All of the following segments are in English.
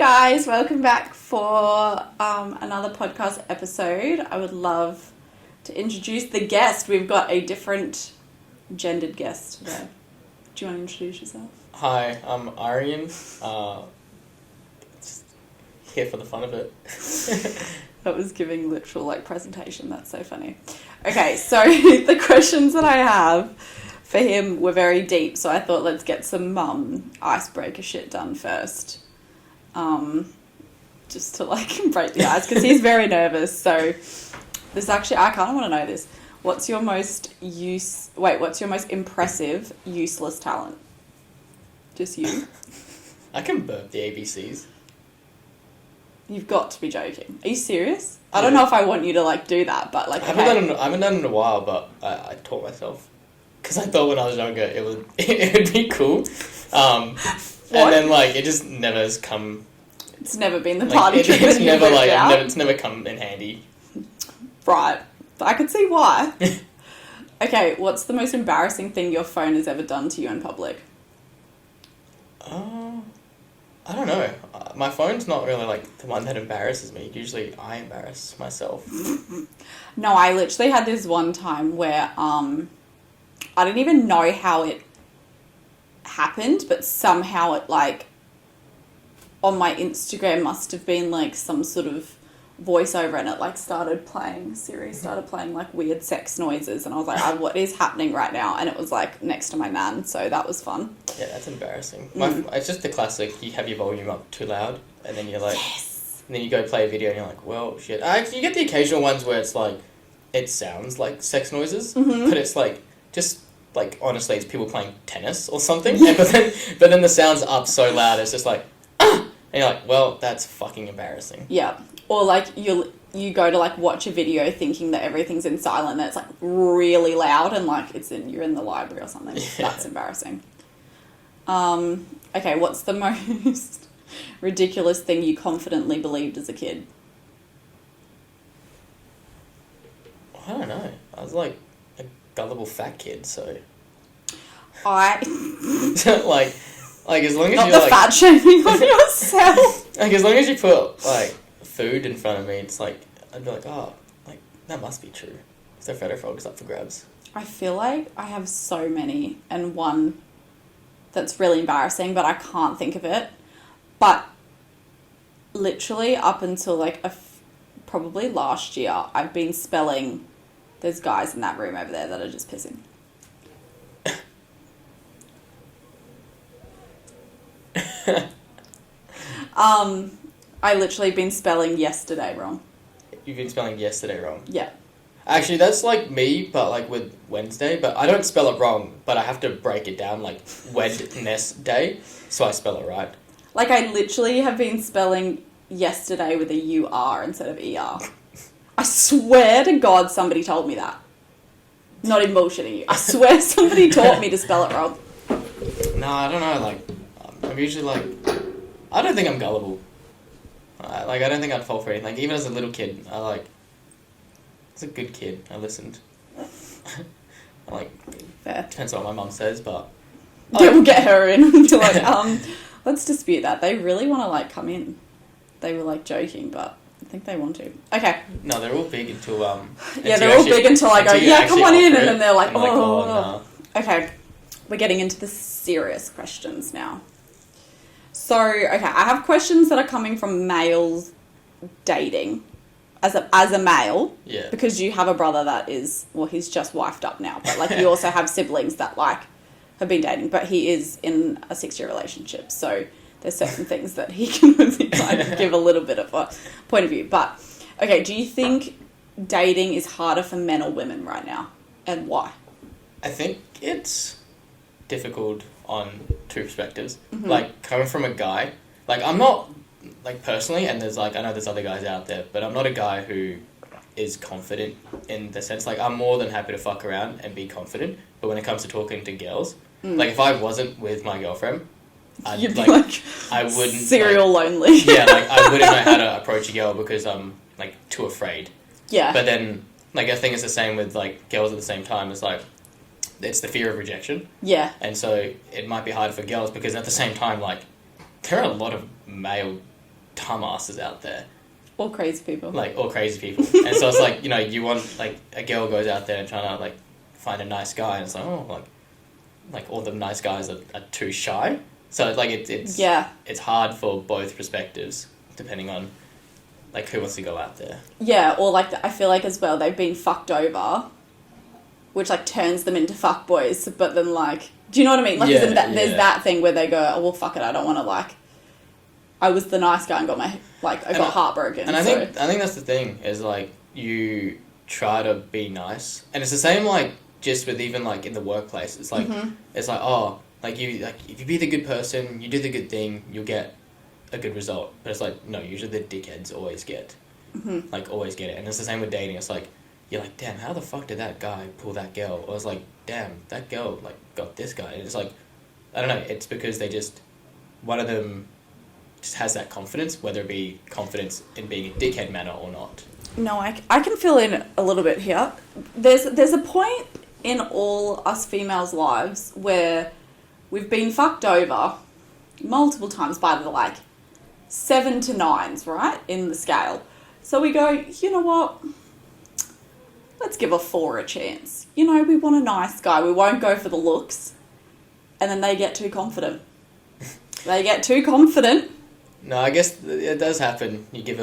guys, welcome back for another podcast episode. I would love to introduce the guest. We've got a different gendered guest today. Do you want to introduce yourself? Hi, I'm Aaryan. Just here for the fun of it. That was giving literal presentation. That's so funny. Okay, so the questions that I have for him were very deep, so I thought let's get some icebreaker shit done first. Just to break the ice, because he's very nervous. So this actually, I kind of want to know this. What's your most impressive useless talent? Just you? I can burp the ABCs. You've got to be joking. Are you serious? I don't know if I want you to do that, but I haven't done it in a while, but I taught myself because I thought when I was younger it would be cool. And then it just never has come. It's never been the party trick. It's never come in handy. Right, I could see why. Okay, what's the most embarrassing thing your phone has ever done to you in public? I don't know. My phone's not really the one that embarrasses me. Usually I embarrass myself. No, I literally had this one time where I didn't even know how it happened, but somehow it on my Instagram must have been some sort of voiceover, and it started playing, Siri started playing weird sex noises, and I was like, what is happening right now? And it was next to my man, so that was fun. Yeah, that's embarrassing. It's just the classic, you have your volume up too loud, and then you're yes! And then you go play a video and you're like, well, shit. You get the occasional ones where it's it sounds like sex noises, but it's just honestly, it's people playing tennis or something, but then the sound's up so loud, it's just and you're like, well, that's fucking embarrassing. Yeah. Or you go to watch a video thinking that everything's in silent, and it's really loud, and you're in the library or something. Yeah. That's embarrassing. Okay, what's the most ridiculous thing you confidently believed as a kid? I don't know. I was a gullible fat kid, so as long as not the fat shaming on yourself. As long as you put food in front of me, it's I'd be that must be true. Is there Feta frogs up for grabs? I feel I have so many, and one that's really embarrassing, but I can't think of it. But literally up until probably last year, I've been spelling. There's guys in that room over there that are just pissing. I literally been spelling yesterday wrong. You've been spelling yesterday wrong? Yeah. Actually, that's me, but with Wednesday, but I don't spell it wrong, but I have to break it down Wednesday, so I spell it right. I literally have been spelling yesterday with a U-R instead of E-R. I swear to God somebody told me that. Not even bullshitting you. I swear somebody taught me to spell it wrong. No, I don't know, I'm usually I don't think I'm gullible. I don't think I'd fall for anything. Even as a little kid, I was a good kid. I listened. Fair. Depends on what my mum says, but yeah, we'll get her in. Let's dispute that. They really want to come in. They were joking, but I think they want to. Okay. No, they're all big until yeah, they're all big until I go, yeah, come on in, and then they're oh. No. Okay, we're getting into the serious questions now. So, okay, I have questions that are coming from males dating as a male. Yeah. Because you have a brother that is, well, he's just wifed up now, but you also have siblings that have been dating, but he is in a 6-year relationship. So there's certain things that he can really give a little bit of a point of view. But, okay, do you think dating is harder for men or women right now? And why? I think it's difficult on two perspectives. Mm-hmm. Coming from a guy, I'm not, personally, and there's I know there's other guys out there, but I'm not a guy who is confident in the sense, I'm more than happy to fuck around and be confident, but when it comes to talking to girls, if I wasn't with my girlfriend, you'd be I wouldn't serial lonely. Yeah, I wouldn't know how to approach a girl because I'm too afraid. Yeah. But then I think it's the same with girls at the same time. It's it's the fear of rejection. Yeah. And so it might be harder for girls because at the same time, there are a lot of male dumbasses out there. Or crazy people. Like, or crazy people. And so it's like, you know, you want, like, a girl goes out there and trying to, like, find a nice guy, and it's like, oh, like all the nice guys are too shy. So, like, it's hard for both perspectives, depending on, like, who wants to go out there. Yeah, or, like, I feel like, as well, they've been fucked over, which, like, turns them into fuckboys, but then, like, do you know what I mean? Like, there's that thing where they go, oh, well, fuck it, I don't want to, like, I was the nice guy and got I got heartbroken. And I think that's the thing, is, like, you try to be nice. And it's the same, like, just with even, like, in the workplace. It's like, it's like, oh, like, if you be the good person, you do the good thing, you'll get a good result. But it's like, no, usually the dickheads always get, always get it. And it's the same with dating. It's like, you're like, damn, how the fuck did that guy pull that girl? Or it's like, damn, that girl, like, got this guy. And it's like, I don't know, it's because they just, one of them just has that confidence, whether it be confidence in being a dickhead manner or not. No, I can fill in a little bit here. There's a point in all us females' lives where we've been fucked over multiple times by the, like, 7 to 9s, right, in the scale. So we go, you know what? Let's give a 4 a chance. You know, we want a nice guy. We won't go for the looks. And then they get too confident. No, I guess it does happen. You give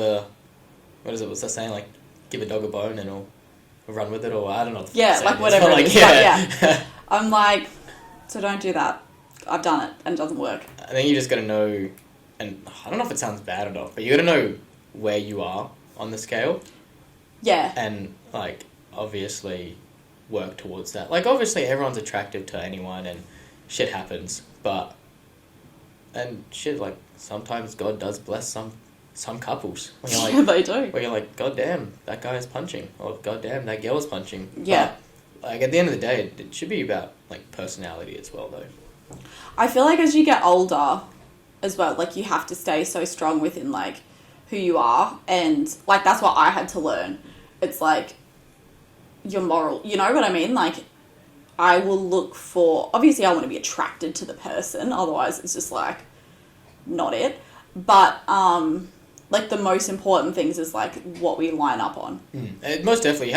what's that saying? Like, give a dog a bone and it'll run with it, or I don't know. Yeah, like whatever. Like, yeah. I'm like, so don't do that. I've done it and it doesn't work. I think you just got to know, and I don't know if it sounds bad or not, but you got to know where you are on the scale. Yeah. And, like, obviously work towards that. Like, obviously everyone's attractive to anyone and shit happens, but, and shit, like, sometimes God does bless some couples. When you're like, yeah, they do. Where you're like, God damn, that guy is punching. Or, God damn, that girl is punching. Yeah. But, like, at the end of the day, it should be about, like, personality as well, though. I feel like as you get older as well, like, you have to stay so strong within, like, who you are. And, like, that's what I had to learn. It's, like, your moral, you know what I mean? Like, I will look for, obviously I want to be attracted to the person, otherwise it's just, like, not it. But, like, the most important things is, like, what we line up on. Most definitely. You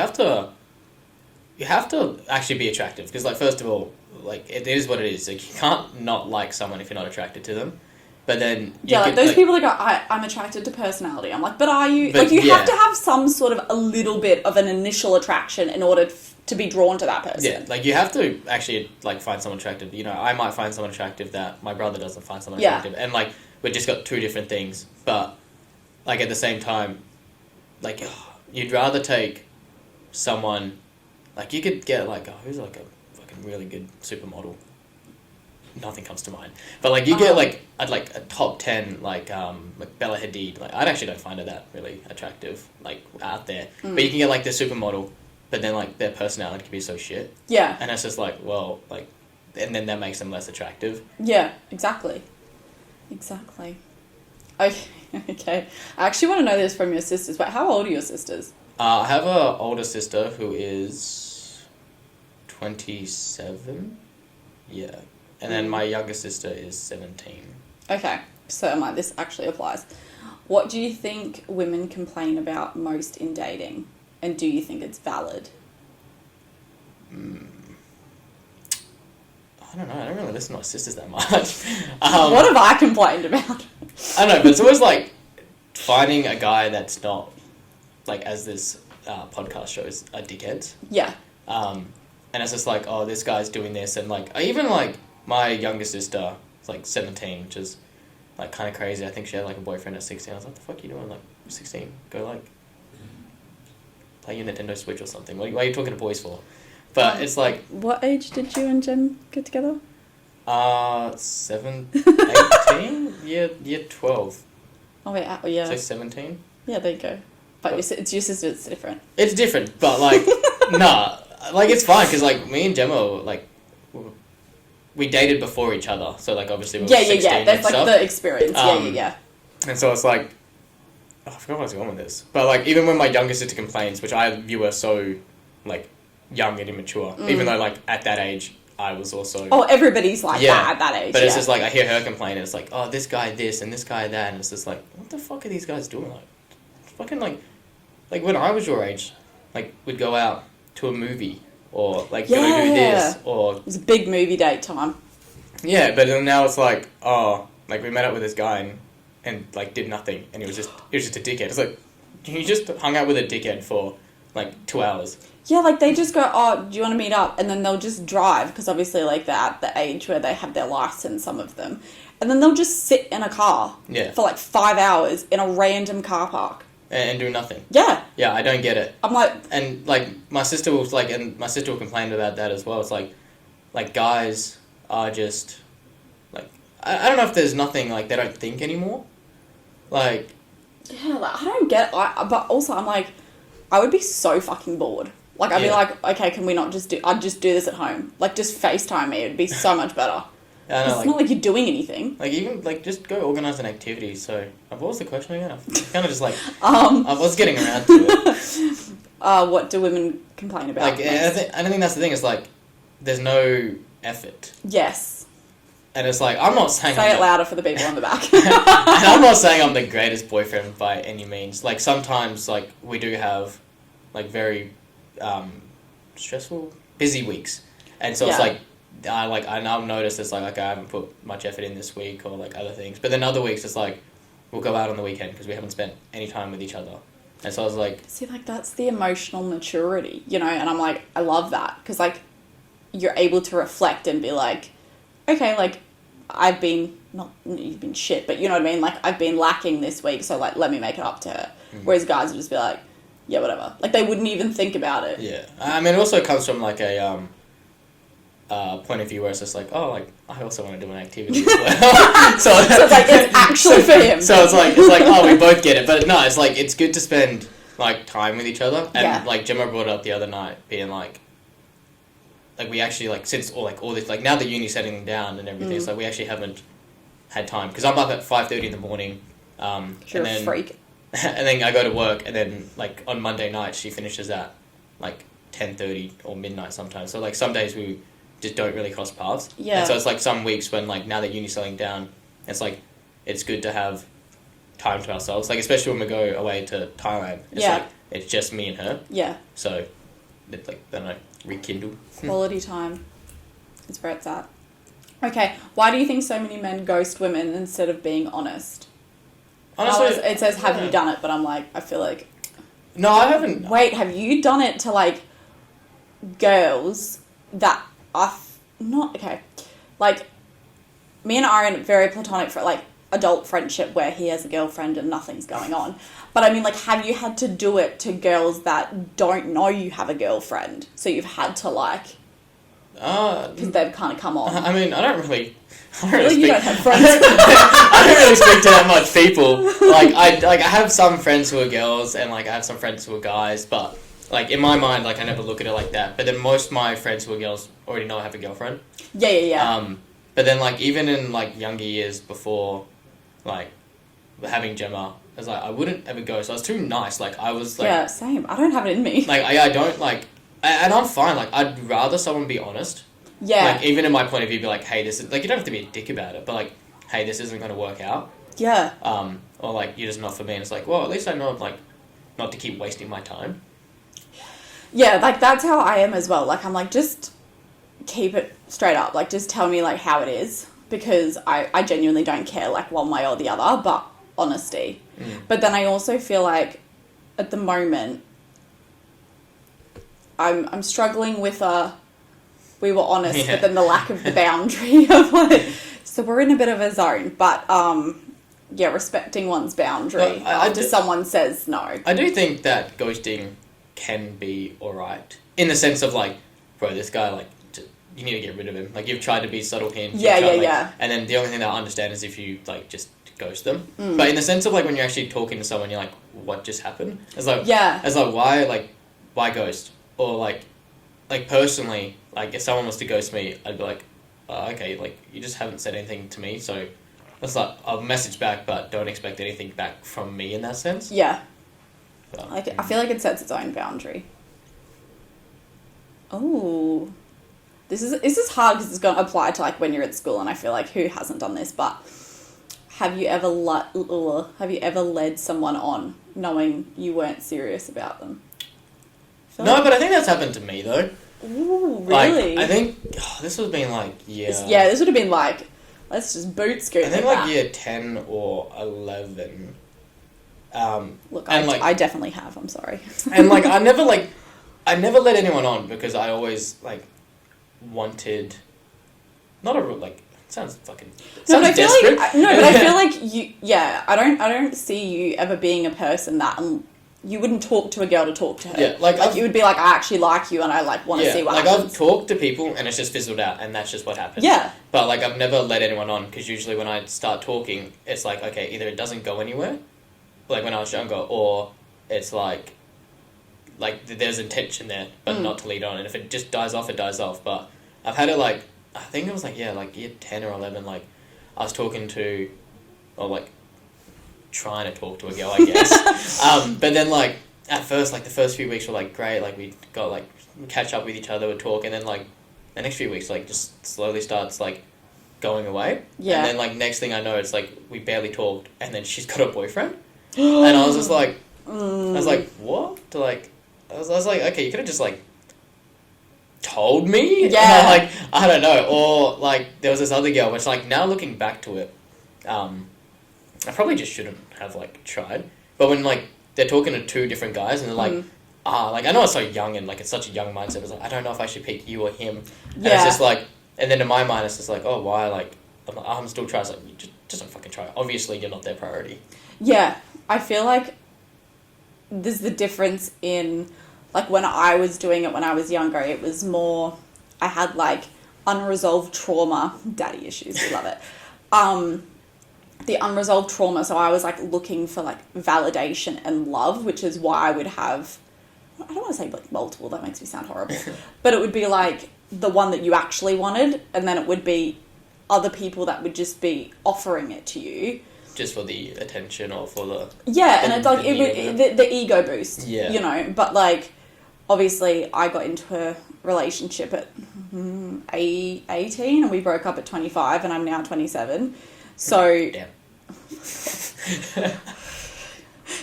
have to actually be attractive. Because, like, first of all, like, it is what it is. Like, you can't not like someone if you're not attracted to them. But then... those people that go, I'm attracted to personality. I'm like, but are you... Like, you have to have some sort of a little bit of an initial attraction in order to be drawn to that person. Yeah, like, you have to actually, like, find someone attractive. You know, I might find someone attractive that my brother doesn't find someone attractive. And, like, we've just got two different things. But, like, at the same time, like, you'd rather take someone... Like, you could get, like, who's, like, a fucking really good supermodel? Nothing comes to mind. But, like, you get, like, a top 10, like Bella Hadid. Like, I actually don't find her that really attractive, like, out there. But you can get, like, the supermodel, but then, like, their personality can be so shit. Yeah. And it's just, like, well, like, and then that makes them less attractive. Yeah, exactly. Okay. Okay. I actually want to know this from your sisters, but how old are your sisters? I have an older sister who is 27. Yeah. And then my younger sister is 17. Okay. So I'm like, this actually applies. What do you think women complain about most in dating? And do you think it's valid? I don't know. I don't really listen to my sisters that much. What have I complained about? I don't know, but it's always like finding a guy that's not, like, as this podcast shows, a dickhead. Yeah. And it's just like, oh, this guy's doing this. And, like, even, like, my younger sister is, like, 17, which is, like, kind of crazy. I think she had, like, a boyfriend at 16. I was like, what the fuck are you doing? Like, 16? Go, like, play your Nintendo Switch or something. Why are you talking to boys for? But it's like... What age did you and Jen get together? 18? Year 12. Oh, wait, yeah. So 17? Yeah, there you go. But it's your sister, it's different. It's different, but, like, nah. Like, it's fine, because, like, me and Gemma, like, we dated before each other. So, like, obviously we were 16 Yeah. That's, like, stuff. the experience. Yeah. And so it's like... Oh, I forgot where I was going with this. But, like, even when my younger sister complains, which I view her so, like, young and immature, even though, like, at that age, I was also... Oh, everybody's like that at that age. But it's just like, I hear her complain, and it's like, oh, this guy this, and this guy that, and it's just like, what the fuck are these guys doing? Like, fucking, like when I was your age, like, we'd go out to a movie, or, like, go do this, or... It was a big movie date time. Yeah, but then now it's like, oh, like, we met up with this guy, and like, did nothing, and he was just a dickhead. It's like, you just hung out with a dickhead for, like, 2 hours. Yeah, like, they just go, oh, do you want to meet up? And then they'll just drive, because obviously, like, they're at the age where they have their license, some of them. And then they'll just sit in a car for, like, 5 hours in a random car park. And do nothing. Yeah. Yeah, I don't get it. I'm like... And, like, my sister will complain about that as well. It's like, guys are just, like... I don't know if there's nothing, like, they don't think anymore. Like... Yeah, like, I don't get... but also, I'm like, I would be so fucking bored. Like, I'd be like, okay, can we not just do... I'd just do this at home. Like, just FaceTime me. It'd be so much better. Yeah, I know, it's not like you're doing anything. Like, even, like, just go organise an activity. So, what was the question again? It's kind of just like... I was getting around to it. What do women complain about? Like, I don't think that's the thing. It's like, there's no effort. Yes. And it's like, I'm not saying... Say it louder for the people on the back. And I'm not saying I'm the greatest boyfriend by any means. Like, sometimes, like, we do have, like, very... stressful, busy weeks, and so it's like I now notice it's like I haven't put much effort in this week or like other things, but then other weeks it's like we'll go out on the weekend because we haven't spent any time with each other, and so I was like, see, like that's the emotional maturity, you know, and I'm like, I love that because like you're able to reflect and be like, okay, like I've been you've been shit, but you know what I mean, like I've been lacking this week, so like let me make it up to her. Whereas guys would just be like, yeah, whatever. Like, they wouldn't even think about it. Yeah. I mean, it also comes from, like, a point of view where it's just like, oh, like, I also want to do an activity as well. so it's like, it's actually for him. So it's like, oh, we both get it. But no, it's like, it's good to spend, like, time with each other. And, like, Gemma brought it up the other night, being like, we actually, like, since, all this, like, now the uni's settling down and everything, it's like, we actually haven't had time. Because I'm up at 5:30 in the morning. You're a freak. And then I go to work, and then, like, on Monday night, she finishes at, like, 10:30 or midnight sometimes. So, like, some days we just don't really cross paths. Yeah. And so it's, like, some weeks when, like, now that uni's settling down, it's, like, it's good to have time to ourselves. Like, especially when we go away to Thailand. It's, like, it's just me and her. Yeah. So, it's, like, I don't know, rekindle. Quality time is where it's at. Okay, why do you think so many men ghost women instead of being honest? Honestly, it says, have you done it? But I'm like, I feel like... No, I haven't. Wait, have you done it to, like, girls that are not... Okay. Like, me and Aaryan, very platonic, for like, adult friendship where he has a girlfriend and nothing's going on. But, I mean, like, have you had to do it to girls that don't know you have a girlfriend? So you've had to, like... Because they've kind of come on. I mean, I don't really you don't have friends. I don't really speak to that much people. I have some friends who are girls, and like I have some friends who are guys. But like in my mind, like I never look at it like that. But then most of my friends who are girls already know I have a girlfriend. Yeah. But then like even in like younger years before, like having Gemma, I was like I wouldn't ever go. So I was too nice. Like I was like yeah, same. I don't have it in me. Like I don't like. And I'm fine, like, I'd rather someone be honest. Yeah. Like, even in my point of view, be like, hey, this is... Like, you don't have to be a dick about it, but, like, hey, this isn't going to work out. Yeah. Or, like, you're just not for me. And it's like, well, at least I know, like, not to keep wasting my time. Yeah, like, that's how I am as well. Like, I'm like, just keep it straight up. Like, just tell me, like, how it is. Because I genuinely don't care, like, one way or the other, but honesty. But then I also feel like, at the moment... I'm struggling with we were honest, but then the lack of the boundary of like, so we're in a bit of a zone, but yeah, respecting one's boundary after someone says no. I do think that ghosting can be alright in the sense of like, bro, this guy like you need to get rid of him. Like you've tried to be subtle hints. Yeah. And then the only thing they'll understand is if you like just ghost them. But in the sense of like when you're actually talking to someone, you're like, what just happened? It's like why ghost? Or, like, personally, like, if someone was to ghost me, I'd be like, oh, okay, like, you just haven't said anything to me, so it's like, I'll message back, but don't expect anything back from me in that sense. Yeah. But, I feel like it sets its own boundary. Oh. this is hard because it's going to apply to like when you're at school, and I feel like who hasn't done this, but have you ever led someone on knowing you weren't serious about them? No, but I think that's happened to me though. Ooh, really? Like, I think this would have been like this would have been like, let's just boot scoot. I think like year 10 or 11. Look, I definitely have. I'm sorry. And like I never let anyone on because I always like wanted, not a like. Sounds fucking. Sounds desperate. But I feel like you. Yeah, I don't see you ever being a person that you wouldn't talk to a girl to talk to her. Yeah, like you would be like, I actually like you, and I like want to see what happens. I've talked to people, and it's just fizzled out, and that's just what happens. Yeah. But like I've never let anyone on because usually when I start talking, it's like okay, either it doesn't go anywhere, like when I was younger, or it's like there's intention there, but not to lead on, and if it just dies off, it dies off. But I've had it like. I think it was like year 10 or 11, like I was talking to, or like trying to talk to a girl, I guess. But then like at first, like the first few weeks were like great, like we got like catch up with each other, would talk, and then like the next few weeks like just slowly starts like going away. Yeah. And then like next thing I know, it's like we barely talked, and then she's got a boyfriend, and I was just like, I was like, what? I was like, okay, you could have just like told me. Yeah. Like I don't know, or like there was this other girl which like now looking back to it, I probably just shouldn't have like tried, but when like they're talking to two different guys and they're like like I know it's so young and like it's such a young mindset, it's like I don't know if I should pick you or him. And it's just like, and then in my mind it's just like, oh why, like I'm still trying. It's like you just don't fucking try. Obviously you're not their priority. Yeah, I feel like there's the difference in like when I was doing it when I was younger, it was more, I had like unresolved trauma, daddy issues, we love it. The unresolved trauma, so I was like looking for like validation and love, which is why I would have, I don't want to say like multiple, that makes me sound horrible, but it would be like the one that you actually wanted, and then it would be other people that would just be offering it to you. Just for the attention or for the... Yeah, and it's like the ego boost, you know, but like, obviously, I got into a relationship at 18 and we broke up at 25 and I'm now 27. So... Damn.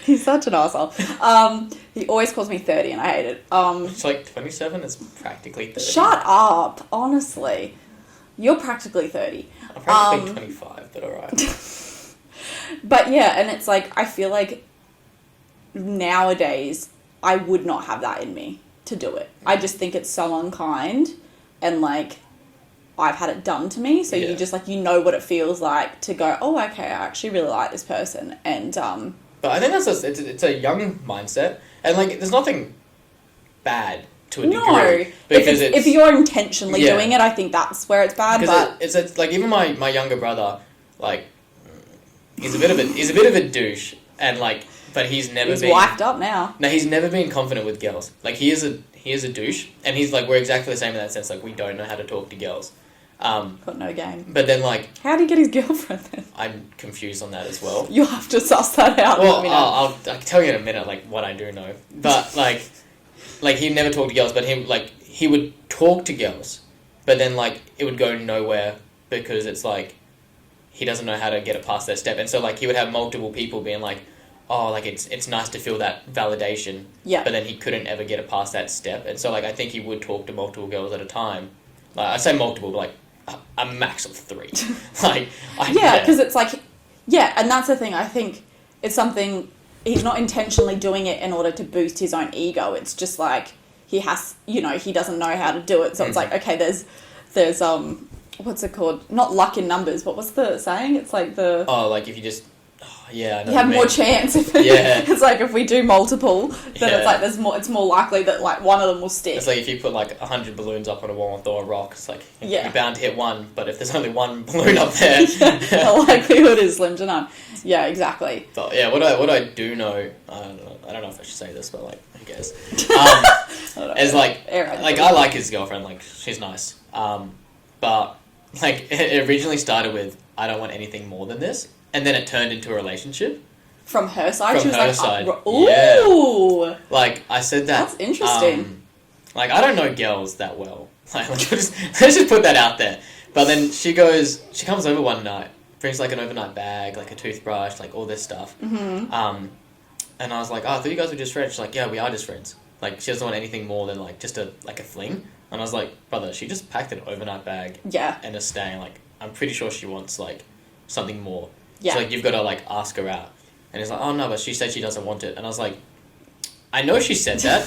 He's such an arsehole. He always calls me 30 and I hate it. It's like 27, it's practically 30. Shut up, honestly. You're practically 30. I'm practically 25, but alright. But yeah, and it's like, I feel like nowadays... I would not have that in me to do it. I just think it's so unkind, and like I've had it done to me, so you just like, you know what it feels like to go, oh okay, I actually really like this person, and but I think that's it's a young mindset, and like there's nothing bad to a degree. No, because if you're intentionally doing it, I think that's where it's bad. But it's like even my younger brother, like he's a bit of a douche, and like. But he's been wiped up now. No, he's never been confident with girls. Like he is a douche, and he's like, we're exactly the same in that sense. Like we don't know how to talk to girls. Got no game. But then like, how do you get his girlfriend then? I'm confused on that as well. You'll have to suss that out. Well, I'll tell you in a minute like what I do know. But like he never talked to girls, but he would talk to girls, but then like it would go nowhere because it's like he doesn't know how to get it past that step, and so like he would have multiple people being like, oh, like it's nice to feel that validation. Yeah. But then he couldn't ever get it past that step, and so like I think he would talk to multiple girls at a time. Like I say multiple, but like a max of 3. Because it's like, and that's the thing. I think it's something he's not intentionally doing it in order to boost his own ego. It's just like he has, he doesn't know how to do it. So it's like, okay, there's what's it called? Not luck in numbers, but what's the saying? It's like the... Oh, like if you just... Yeah, I know you have more chance. It's like if we do multiple, then it's like it's more likely that like one of them will stick. It's like if you put like 100 balloons up on a wall and throw a rock, it's like you're bound to hit one, but if there's only one balloon up there, the likelihood is slim to none. Yeah, exactly. But yeah, what I do know, I don't know if I should say this, but like who cares? Is like I like his girlfriend, like she's nice. But like it originally started with I don't want anything more than this. And then it turned into a relationship. From her side? From she was her like, side. Ooh! Yeah. Like, I said that... That's interesting. Like, I don't know girls that well. Like, let's just put that out there. But then she comes over one night, brings like an overnight bag, like a toothbrush, like all this stuff. Mm-hmm. And I was like, oh, I thought you guys were just friends. She's like, yeah, we are just friends. Like, she doesn't want anything more than like just a fling. And I was like, brother, she just packed an overnight bag. Yeah. And is staying. Like, I'm pretty sure she wants like something more. Yeah. So like, you've got to like ask her out. And he's like, oh no, but she said she doesn't want it. And I was like, I know she said that,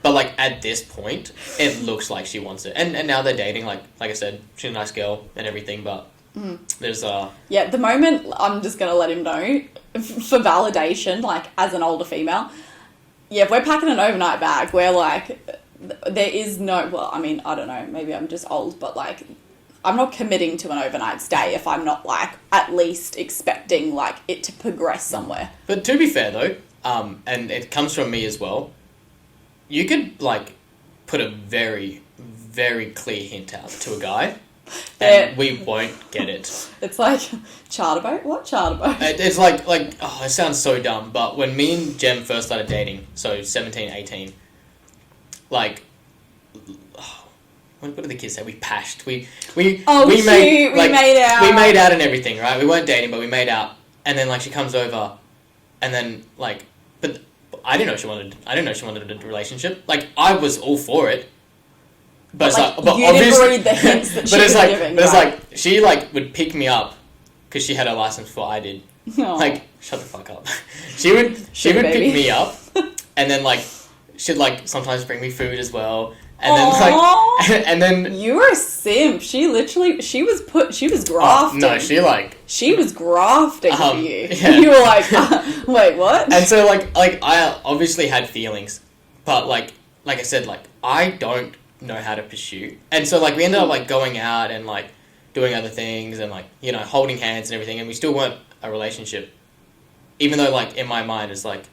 but like at this point, it looks like she wants it. And now they're dating. Like I said, she's a nice girl and everything, but there's Yeah, at the moment, I'm just gonna let him know for validation. Like as an older female, yeah, if we're packing an overnight bag, we're like, there is no. Well, I mean, I don't know. Maybe I'm just old, but like, I'm not committing to an overnight stay if I'm not like at least expecting like it to progress somewhere. But to be fair though, and it comes from me as well, you could like put a very, very clear hint out to a guy, and we won't get it. It's like charter boat. What charter boat? It's like oh, it sounds so dumb, but when me and Jem first started dating, so 17, 18, like. What did the kids say? We pashed. We made out. We made out and everything, right? We weren't dating, but we made out. And then like she comes over, and then like, but I didn't know she wanted. I didn't know she wanted a relationship. Like I was all for it, but it's like, but you obviously, didn't read the hints that she was giving. But it's like she like would pick me up because she had her license before I did. No. Like shut the fuck up. She would pick me up, and then like she'd like sometimes bring me food as well. And Aww. then like, and then you were a simp. She was grafting. Oh, no, she was grafting for you. Yeah. You were like, wait, what? And so like I obviously had feelings, but like I said, like I don't know how to pursue, and so like we ended up like going out and like doing other things and like holding hands and everything, and we still weren't a relationship, even though like in my mind it's like.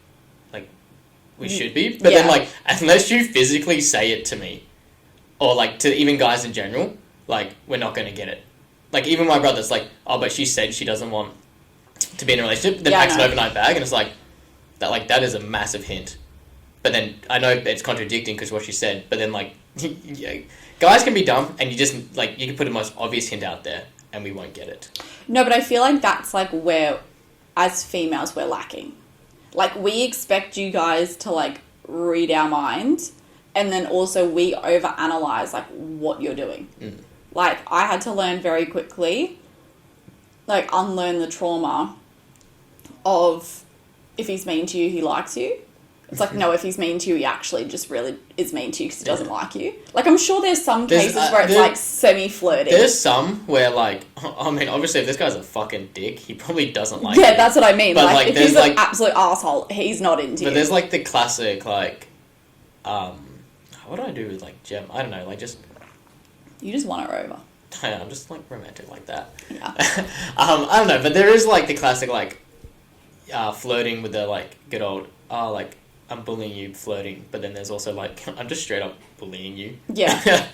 We should be, but then like unless you physically say it to me, or like to even guys in general, like we're not gonna get it. Like even my brother's like, oh, but she said she doesn't want to be in a relationship. Then packs an overnight bag, and it's like that is a massive hint. But then I know it's contradicting because what she said. But then like, guys can be dumb, and you just like you can put the most obvious hint out there, and we won't get it. No, but I feel like that's like where, as females, we're lacking. Like, we expect you guys to, like, read our mind, and then also we overanalyze, like, what you're doing. Mm. Like, I had to learn very quickly, like, unlearn the trauma of if he's mean to you, he likes you. It's like, no, if he's mean to you, he actually just really is mean to you because he doesn't like you. Like, I'm sure there's some cases where it's, like, semi-flirting. There's some where, like, I mean, obviously, if this guy's a fucking dick, he probably doesn't like Yeah, you. that's what I mean. But, like if he's an absolute asshole, he's not into you. But there's, like, the classic, like, what do I do with, like, Jem? I don't know, like, just... You just want her over. I'm just, like, romantic like that. Yeah. I don't know, but there is, like, the classic, like, flirting with the, like, good old, like... I'm bullying you, flirting, but then there's also like I'm just straight up bullying you. Yeah,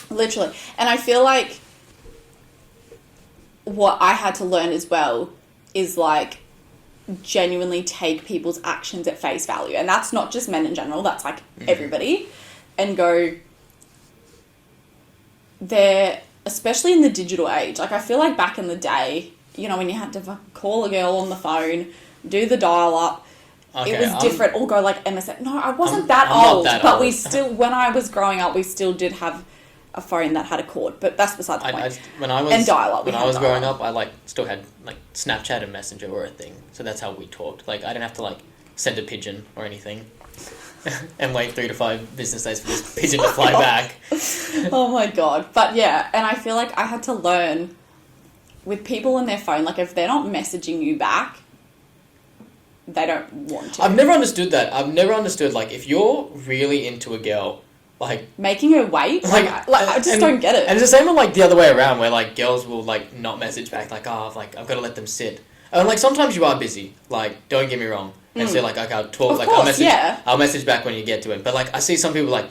literally. And I feel like what I had to learn as well is like genuinely take people's actions at face value, and that's not just men in general. That's like everybody, and go. They're especially in the digital age. Like I feel like back in the day, when you had to call a girl on the phone, do the dial up. Okay, it was different, or go like MSN. No, I wasn't that old, but we still, when I was growing up, we still did have a phone that had a cord, but that's beside the point. When I was and dial-up. When I was growing up, I like still had like Snapchat and Messenger were a thing, so that's how we talked. Like I didn't have to like send a pigeon or anything, and wait 3 to 5 business days for this pigeon to fly back. Oh my god! But yeah, and I feel like I had to learn with people in their phone, like if they're not messaging you back. They don't want to. I've never understood that. I've never understood, like, if you're really into a girl, like... Making her wait? Like I just don't get it. And it's the same with, like, the other way around, where, like, girls will, like, not message back, like, I've got to let them sit. And, like, sometimes you are busy. Like, don't get me wrong. And so, like, I'll talk, of like, course, I'll message back when you get to it. But, like, I see some people, like,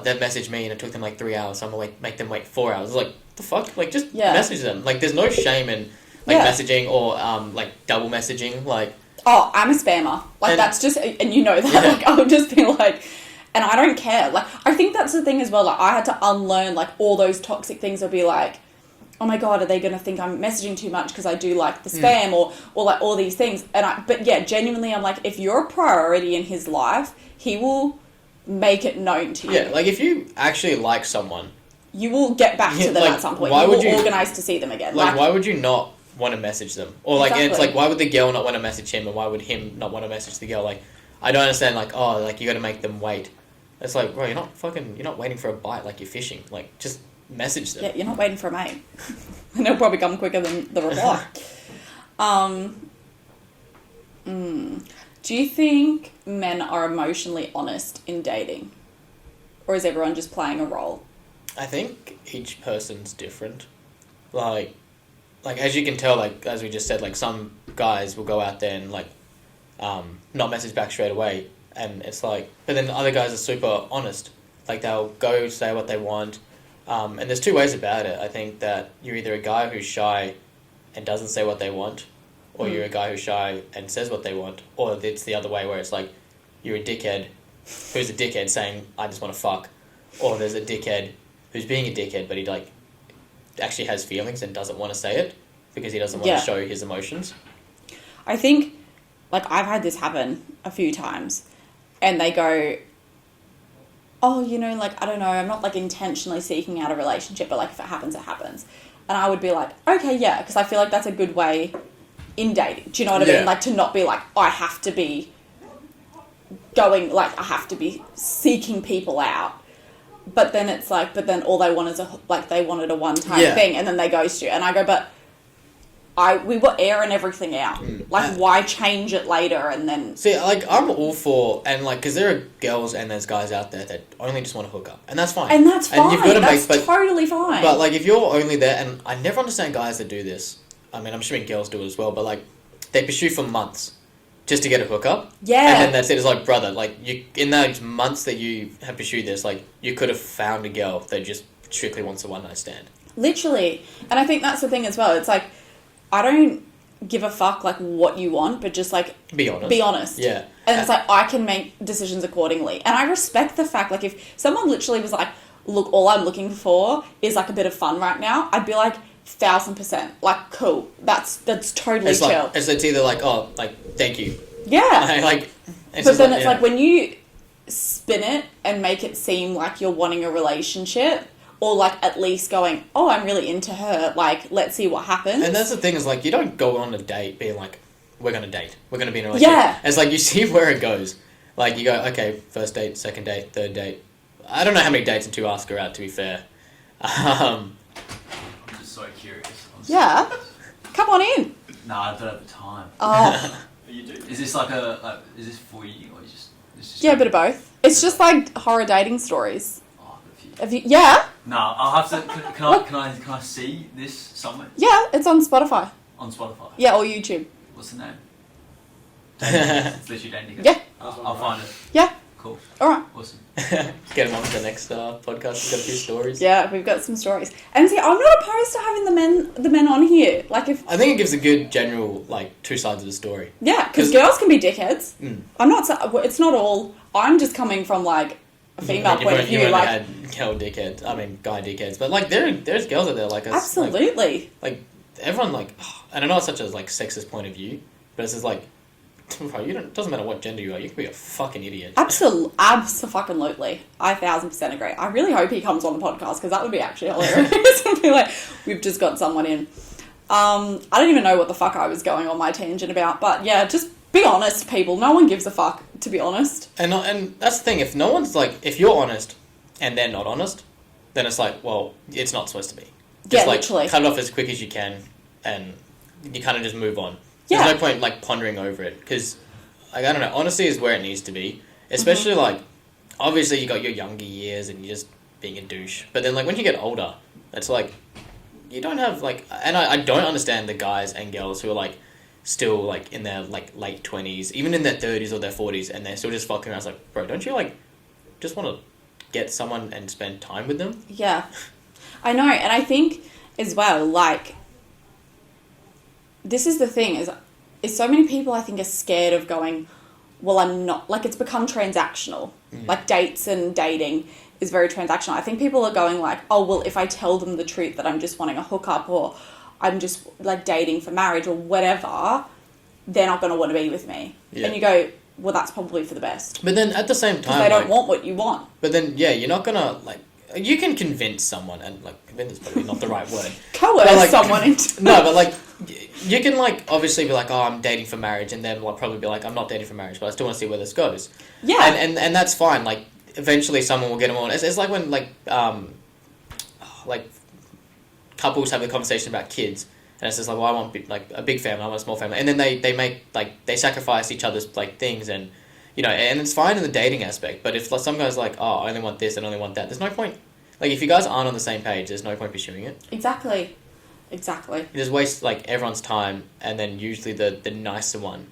they've messaged me and it took them, like, 3 hours, so I'm going to make them wait 4 hours. It's like, the fuck? Like, just message them. Like, there's no shame in, like, messaging or, like, double messaging, like... Oh, I'm a spammer. Like, that's just... And you know that. Yeah. Like, I'll just be like... And I don't care. Like, I think that's the thing as well. Like, I had to unlearn, like, all those toxic things would be like, oh my God, are they going to think I'm messaging too much because I do, like, the spam or, like, all these things. But, yeah, genuinely, I'm like, if you're a priority in his life, he will make it known to you. Yeah, like, if you actually like someone... You will get back to them like, at some point. Why you would will organise to see them again. Like, why would you not want to message them? Or, like, Exactly. it's like, why would the girl not want to message him and why would him not want to message the girl? Like, I don't understand, like, oh, like, you got to make them wait. It's like, bro, you're not waiting for a bite like you're fishing. Like, just message them. Yeah, you're not waiting for a mate. And it'll probably come quicker than the reply. Do you think men are emotionally honest in dating? Or is everyone just playing a role? I think each person's different. Like, as you can tell, like, as we just said, like, some guys will go out there and, like, not message back straight away. And it's like, but then the other guys are super honest. Like, they'll go say what they want. And there's two ways about it. I think that you're either a guy who's shy and doesn't say what they want, or you're a guy who's shy and says what they want. Or it's the other way where it's like, you're a dickhead who's a dickhead saying, I just want to fuck. Or there's a dickhead who's being a dickhead, but he, like, actually has feelings and doesn't want to say it because he doesn't want to show his emotions. I think, like, I've had this happen a few times. And they go, oh, you know, like, I don't know, I'm not, like, intentionally seeking out a relationship, but, like, if it happens, it happens. And I would be like, okay, yeah, because I feel like that's a good way in dating. Do you know what I mean? Like, to not be like, I have to be going, like, I have to be seeking people out. But then it's like, but then all they want is they wanted a one-time thing, and then they ghost you. And I go, but we were airing everything out. Like, why change it later and then... See, like, I'm all for... And, like, because there are girls and there's guys out there that only just want to hook up. And that's fine. And that's fine. You've got to that's totally fine. But, like, if you're only there... And I never understand guys that do this. I mean, I'm assuming girls do it as well. But, like, they pursue for months just to get a hookup. Yeah. And then that's it. It's like, brother, like, you in those months that you have pursued this, like, you could have found a girl that just strictly wants a one-night stand. Literally. And I think that's the thing as well. It's like... I don't give a fuck, like, what you want, but just, like... Be honest. Be honest. Yeah. And it's like, I can make decisions accordingly. And I respect the fact, like, if someone literally was like, look, all I'm looking for is, like, a bit of fun right now, I'd be like, 1,000%. Like, cool. That's totally it's chill. Like, it's either like, oh, like, thank you. Yeah. Like... But then it's like, when you spin it and make it seem like you're wanting a relationship... Or, like, at least going, oh, I'm really into her. Like, let's see what happens. And that's the thing is, like, you don't go on a date being like, we're going to date. We're going to be in a relationship. Yeah. It's like, you see where it goes. Like, you go, okay, first date, second date, third date. I don't know how many dates until ask her out, to be fair. I'm just so curious. Yeah. Come on in. No, I don't have the time. Oh. You do? Is this like is this for you, or is just Yeah, a bit of both. It's just, like, horror dating stories. Oh, I've got a few. Have you... Yeah. No, I'll have to. Can I see this somewhere Yeah, it's on Spotify. on Spotify? Yeah, or YouTube. What's the name? It's literally Dandy. Yeah. I'll find it. Yeah. Cool. All right. Awesome. Get him on to the next podcast. We've got a few stories. Yeah, we've got some stories. And see, I'm not opposed to having the men on here. Like, if... I think it gives a good general, like, two sides of the story. Yeah, because girls can be dickheads. I'm not... It's not all... I'm just coming from, like, a female point of view. You like, had girl dickheads. I mean, guy dickheads. But, like, there's girls out there, like... Absolutely. Like, everyone, like... I don't know it's such a, like, sexist point of view, but it's just, like... Bro, it doesn't matter what gender you are, you can be a fucking idiot. Absolutely. I 1,000% agree. I really hope he comes on the podcast, because that would be actually hilarious. I'd be like, we've just got someone in. I don't even know what the fuck I was going on my tangent about, but yeah, just be honest, people. No one gives a fuck, to be honest. And that's the thing, if no one's like, if you're honest and they're not honest, then it's like, well, it's not supposed to be. Just like, literally. cut it off as quick as you can, and you kind of just move on. Yeah. There's no point, like, pondering over it, because, like, I don't know, honesty is where it needs to be. Especially, like, obviously you got your younger years and you're just being a douche. But then, like, when you get older, it's like, you don't have, like... And I don't understand the guys and girls who are, like, still, like, in their, like, late 20s, even in their 30s or their 40s, and they're still just fucking around. It's like, bro, don't you, like, just want to get someone and spend time with them? Yeah. I know, and I think, as well, like... This is the thing, is so many people, I think, are scared of going, well, I'm not, like, it's become transactional. Like, dates and dating is very transactional. I think people are going like, oh, well, if I tell them the truth that I'm just wanting a hookup or I'm just, like, dating for marriage or whatever, they're not going to want to be with me. Yeah. And you go, well, that's probably for the best. But then at the same time, they don't want what you want. But then, yeah, you're not going to, like, you can convince someone, and, like, convince is probably not the right word. Coerce like, someone into... No, but, like, you can, like, obviously be like, oh, I'm dating for marriage, and then, like, probably be like, I'm not dating for marriage, but I still want to see where this goes. Yeah. And that's fine. Like, eventually someone will get them on. It's like when, like, couples have a conversation about kids, and it's just like, well, I want, like, a big family, I want a small family. And then they make, like, they sacrifice each other's, like, things, and... You know, and it's fine in the dating aspect, but if, like, some guy's like, oh, I only want this and I only want that, there's no point. Like, if you guys aren't on the same page, there's no point pursuing it. Exactly. You just waste, like, everyone's time, and then usually the nicer one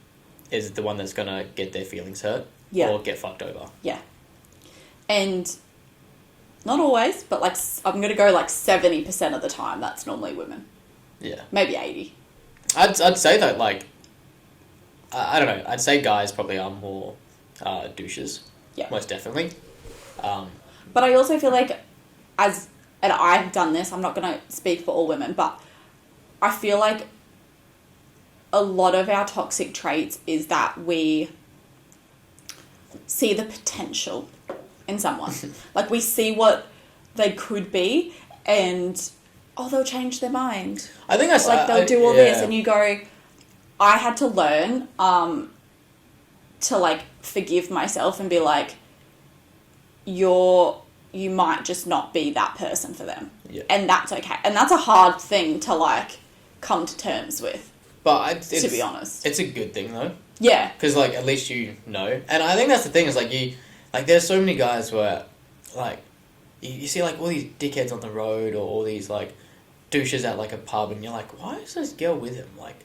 is the one that's going to get their feelings hurt or get fucked over. Yeah. And not always, but, like, I'm going to go, like, 70% of the time, that's normally women. Yeah. Maybe 80. I'd say, though, like, I don't know, I'd say guys probably are more... douches. Yeah. Most definitely. But I also feel like and I've done this, I'm not going to speak for all women, but I feel like a lot of our toxic traits is that we see the potential in someone. Like, we see what they could be and, oh, they'll change their mind. I think that's... Like, they'll do all this and you go, I had to learn... to, like, forgive myself and be like, you might just not be that person for them. Yeah. And that's okay. And that's a hard thing to, like, come to terms with. But to be honest. It's a good thing, though. Yeah. Because, like, at least you know. And I think that's the thing, is, like, there's so many guys where, like, you see, like, all these dickheads on the road or all these, like, douches at, like, a pub, and you're like, why is this girl with him? Like,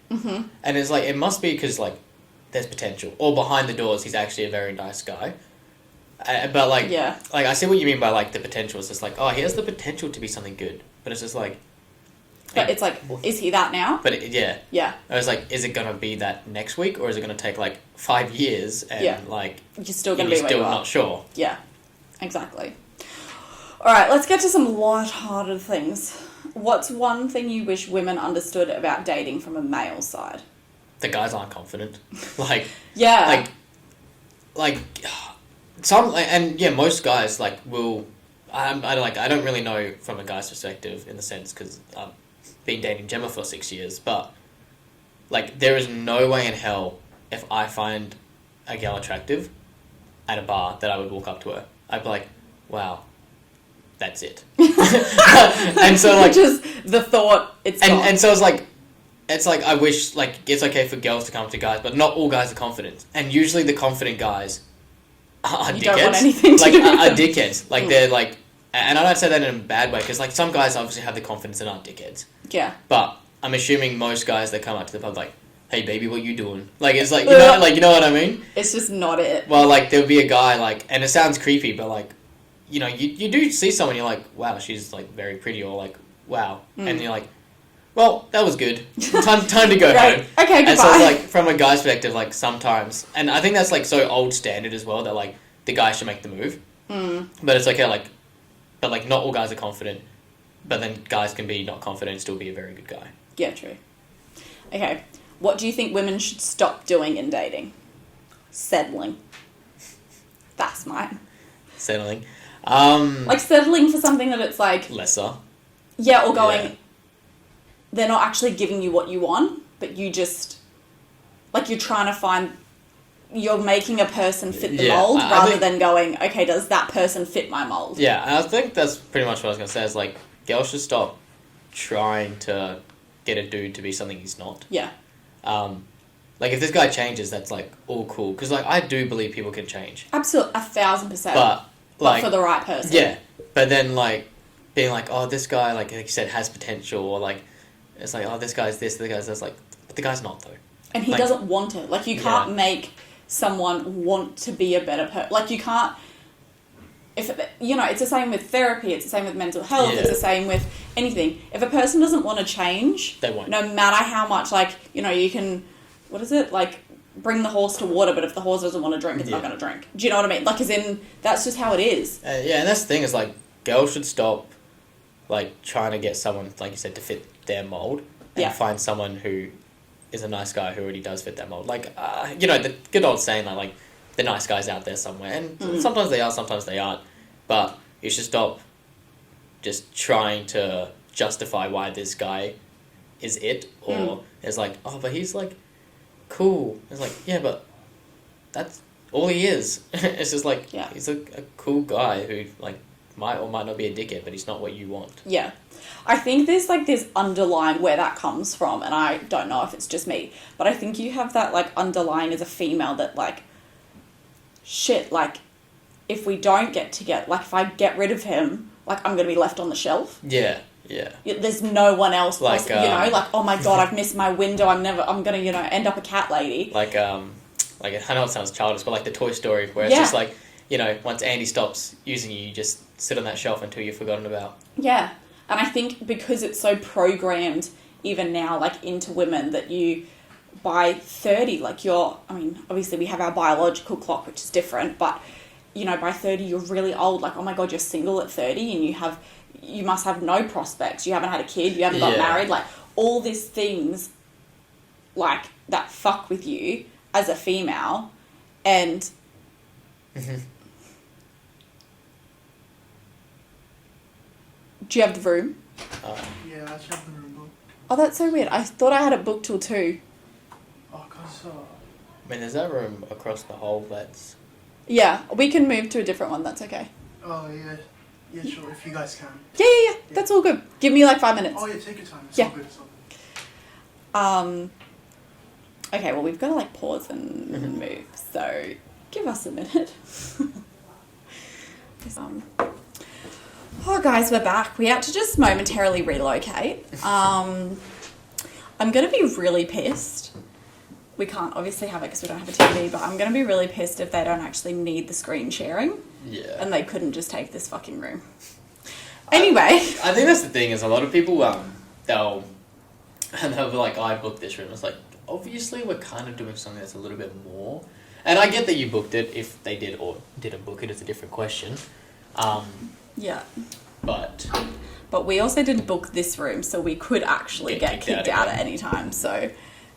and it's like, it must be because, like, there's potential. Or behind the doors, he's actually a very nice guy. But, like, like, I see what you mean by, like, the potential. It's just like, oh, he has the potential to be something good. But it's just like... But it's like, is he that now? But, yeah. Yeah. I was like, is it going to be that next week? Or is it going to take, like, 5 years? And, like... You're still going to be where you are. You're still not sure. Yeah. Exactly. All right, let's get to some light-hearted things. What's one thing you wish women understood about dating from a male side? The guys aren't confident. Like... Yeah. Like... Some... And, yeah, most guys, like, will... I don't really know from a guy's perspective, in the sense, because I've been dating Gemma for 6 years, but, like, there is no way in hell, if I find a girl attractive at a bar, that I would walk up to her. I'd be like, wow, that's it. And so, like... Just the thought, it's gone. And so it's like, I wish, like, it's okay for girls to come to guys, but not all guys are confident. And usually the confident guys are dickheads. Don't want anything to like, do with are them. dickheads. Like, they're, like... And I don't say that in a bad way, because, like, some guys obviously have the confidence and aren't dickheads. Yeah. But I'm assuming most guys that come up to the pub, like, hey, baby, what you doing? Like, it's like, you know what I mean? It's just not it. Well, like, there'll be a guy, like... And it sounds creepy, but, like... You know, you do see someone, you're like, wow, she's, like, very pretty, or, like, wow. And you're like... Well, that was good. Time to go home. Okay, goodbye. And so, like, from a guy's perspective, like, sometimes... And I think that's, like, so old standard as well, that, like, the guy should make the move. But it's okay, like... But, like, not all guys are confident. But then guys can be not confident and still be a very good guy. Yeah, true. Okay. What do you think women should stop doing in dating? Settling. That's mine. Settling. Like, settling for something that it's, like... Lesser. Yeah, or going... They're not actually giving you what you want, but you just... Like, you're trying to find... You're making a person fit the mold rather than going, okay, does that person fit my mold? Yeah, and I think that's pretty much what I was going to say, is, like, girls should stop trying to get a dude to be something he's not. Yeah. Like, if this guy changes, that's, like, all cool. Because, like, I do believe people can change. Absolutely, 1,000%. But, like... for the right person. Yeah. But then, like, being like, oh, this guy, like you said, has potential, or, like, it's like, oh, this guy's this, the guy's this, like, but the guy's not, though. And he doesn't want it. Like, you can't make someone want to be a better person. Like, you can't... It's the same with therapy, it's the same with mental health, it's the same with anything. If a person doesn't want to change... They won't. No matter how much, like, you can... What is it? Like, bring the horse to water, but if the horse doesn't want to drink, it's not going to drink. Do you know what I mean? Like, as in, that's just how it is. Yeah, and that's the thing is, like, girls should stop, like, trying to get someone, like you said, to fit their mold and find someone who is a nice guy who already does fit that mold. Like, you know, the good old saying, like the nice guys out there somewhere. And sometimes they are, sometimes they aren't. But you should stop just trying to justify why this guy is it. Or it's like, oh, but he's, like, cool. It's like, yeah, but that's all he is. It's just like, he's a cool guy who, like, might or might not be a dickhead, but he's not what you want. Yeah. I think there's, like, this underlying where that comes from, and I don't know if it's just me, but I think you have that, like, underlying as a female that, like, shit, like, if we don't get together, like, if I get rid of him, like, I'm going to be left on the shelf. Yeah. There's no one else, like, you know, like, oh my God, I've missed my window, I'm going to, you know, end up a cat lady. Like, I know it sounds childish, but like the Toy Story, where it's just like, you know, once Andy stops using you, you just sit on that shelf until you're forgotten about. Yeah. And I think because it's so programmed, even now, like, into women, that you, by 30, like, I mean, obviously we have our biological clock, which is different, but, you know, by 30, you're really old. Like, oh my God, you're single at 30 and you must have no prospects. You haven't had a kid, you haven't got married. Like, all these things, like, that fuck with you as a female. And... Do you have the room? Yeah, I actually have the room booked. Oh, that's so weird. I thought I had it booked till 2. Oh, cause I mean, there's that room across the hall that's... Yeah, we can move to a different one. That's okay. Oh, yeah. Yeah, sure, if you guys can. Yeah. That's all good. Give me, like, 5 minutes. Oh, yeah, take your time. It's all good, it's all good. Okay, well, we've got to, like, pause and move. So, give us a minute. Oh, guys, we're back. We had to just momentarily relocate. I'm going to be really pissed. We can't obviously have it because we don't have a TV, but I'm going to be really pissed if they don't actually need the screen sharing. Yeah. And they couldn't just take this fucking room. Anyway. I think that's the thing, is a lot of people, they'll be like, I booked this room. It's like, obviously we're kind of doing something that's a little bit more. And I get that you booked it. If they did or didn't book it, it's a different question. Yeah. But we also didn't book this room, so we could actually get kicked out at any time. So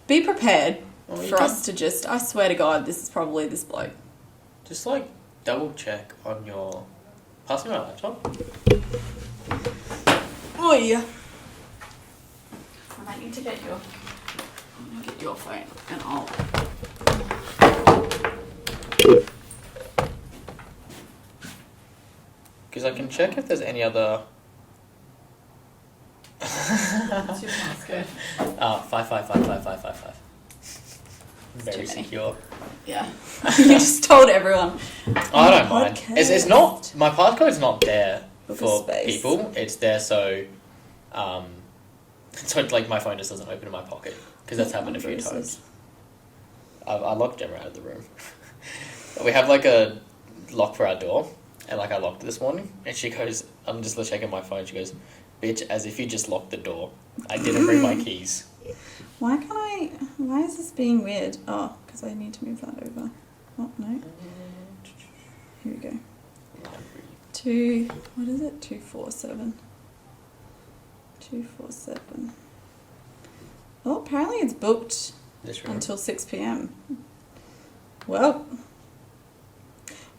be prepared for us to just... I swear to God, this is probably this bloke. Just, like, double check on your... Pass me my laptop. Oh, yeah. I might need to get your phone and I'll... Because I can check if there's any other... What's your passcode? 555555. Very secure. Yeah. You just told everyone. I don't mind. It's not... My passcode's not there for people. It's there so... so, like, my phone just doesn't open in my pocket. Because that's happened a few times. I locked Gemma out of the room. We have, like, a lock for our door. And, like, I locked it this morning. And she goes... I'm just checking my phone. She goes... Bitch, as if you just locked the door. I didn't bring my keys. Why is this being weird? Oh, because I need to move that over. Oh, no. Here we go. What is it? 247. 247. Oh, apparently it's booked until 6 p.m. Well,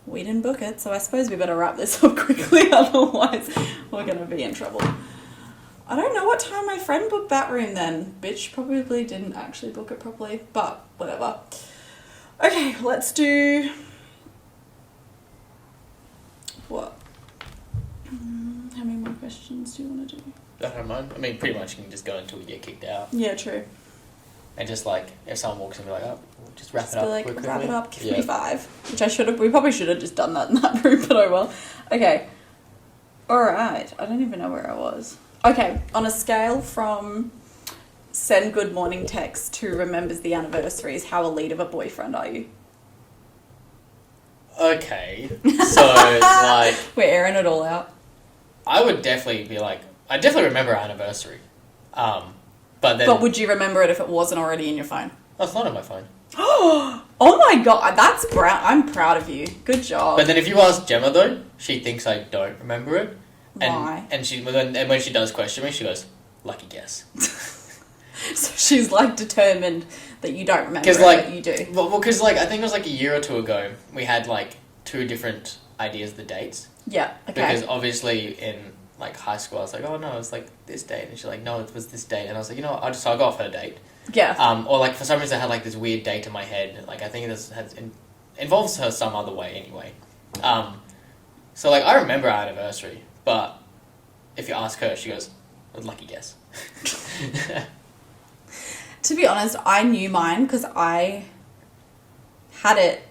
we didn't book it, so I suppose we better wrap this up quickly, otherwise we're going to be in trouble. I don't know what time my friend booked that room then. Bitch probably didn't actually book it properly, but whatever. Okay, let's do... What? How many more questions do you want to do? I don't mind. I mean, pretty much you can just go until we get kicked out. Yeah, true. And just, like, if someone walks in, be like, oh, we'll just wrap it up quickly. Wrap it up, give me 5. Which we probably should have just done that in that room, but oh well. Okay. Alright, I don't even know where I was. Okay, on a scale from send good morning text to remembers the anniversaries, how elite of a boyfriend are you? Okay, so, like... We're airing it all out. I would definitely be like... I definitely remember our anniversary. But then... But would you remember it if it wasn't already in your phone? Oh, it's not on my phone. Oh my god, that's I'm proud of you. Good job. But then if you ask Gemma though, she thinks I don't remember it. And, Why? And when she does question me, she goes, "Lucky guess." So she's like determined that you don't remember it, like, but you do. Well, because like I think it was like a year or two ago, we had like 2 different ideas of the dates. Yeah, okay. Because obviously in like high school, I was like, oh no, it's like this date, and she's like, no, it was this date, and I was like, you know what, I'll go off her date. Yeah. Or like for some reason I had like this weird date in my head. Like I think this involves her some other way anyway. So like I remember our anniversary, but if you ask her, she goes, "Lucky guess." To be honest, I knew mine because I had it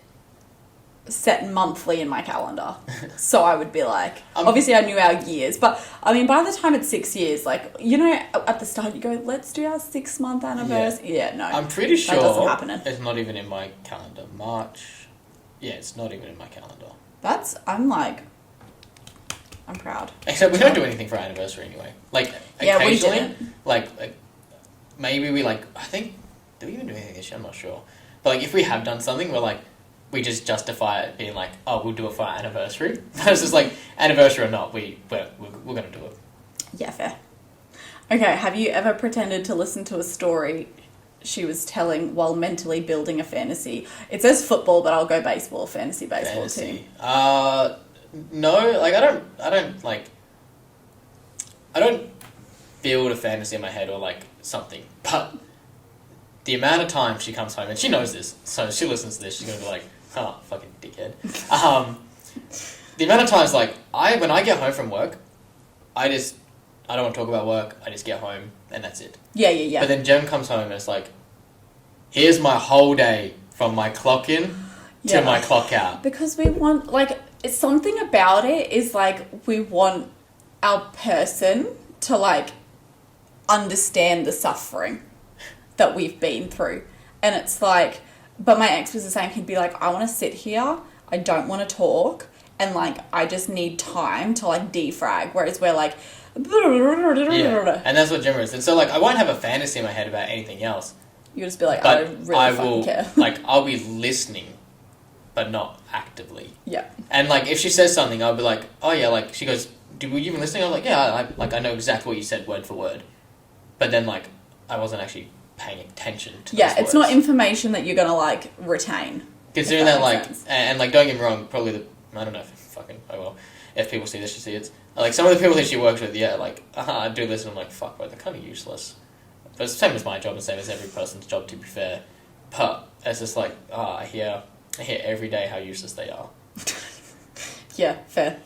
set monthly in my calendar. So I would be like, obviously I knew our years, but I mean, by the time it's 6 years, like, you know, at the start you go, let's do our 6-month anniversary. Yeah, no. I'm pretty sure that doesn't happen. It's not even in my calendar. March. Yeah, it's not even in my calendar. I'm proud. Except we don't do anything for our anniversary anyway. Like, Yeah, we occasionally, didn't. like maybe we like, I think, do we even do anything this year? I'm not sure. But like, if we have done something, we're like, we just justify it being like, oh, we'll do it for our anniversary. Versus like, anniversary or not, we're going to do it. Yeah, fair. Okay, have you ever pretended to listen to a story she was telling while mentally building a fantasy? It says football, but I'll go baseball, fantasy baseball team. No, like I don't build a fantasy in my head or like something, but the amount of time she comes home, and she knows this, so she listens to this, she's gonna be like, oh, fucking dickhead. The amount of times, like, when I get home from work, I don't want to talk about work, I just get home, and that's it. Yeah. But then Jem comes home and it's like, here's my whole day from my clock in to my clock out. Because we want, like, it's something about it is, like, we want our person to, like, understand the suffering that we've been through. And it's like, but my ex was the same. He'd be like, I want to sit here, I don't want to talk, and like I just need time to like defrag. Whereas we're like, yeah. And that's what Gemma is. And so like I won't have a fantasy in my head about anything else. You just be like, but I don't really fucking care. Like I'll be listening, but not actively. Yeah. And like if she says something, I'll be like, oh yeah, like she goes, were you even listening? I'm like, yeah, I know exactly what you said word for word. But then like I wasn't actually paying attention to yeah, those it's words. not information that you're gonna like retain. Considering that like and like don't get me wrong, probably I don't know if fucking if people see this, you see it. Like some of the people that she works with, yeah, like I do this and I'm like, fuck, bro, they're kind of useless. But it's the same as my job and same as every person's job, to be fair. But it's just like, I hear every day how useless they are. Yeah, fair.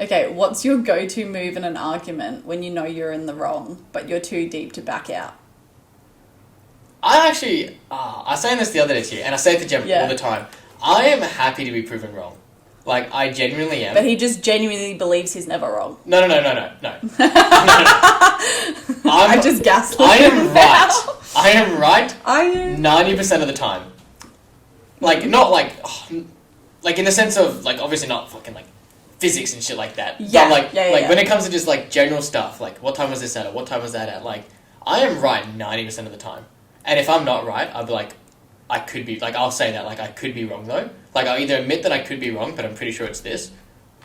Okay, what's your go-to move in an argument when you know you're in the wrong, but you're too deep to back out? I actually, I was saying this the other day to you, and I say it to Jem all the time. I am happy to be proven wrong. Like, I genuinely am. But he just genuinely believes he's never wrong. No. I just gaslit I am him right. now. I am right. Are you? 90% of the time. Like, not like, like in the sense of, like, obviously not fucking, like, physics and shit like that. Yeah, but, yeah. when it comes to just, like, general stuff, like, what time was this at, or what time was that at, like, I am right 90% of the time. And if I'm not right, I'll be like, I could be, like, I'll say that, like, I could be wrong, though. Like, I'll either admit that I could be wrong, but I'm pretty sure it's this,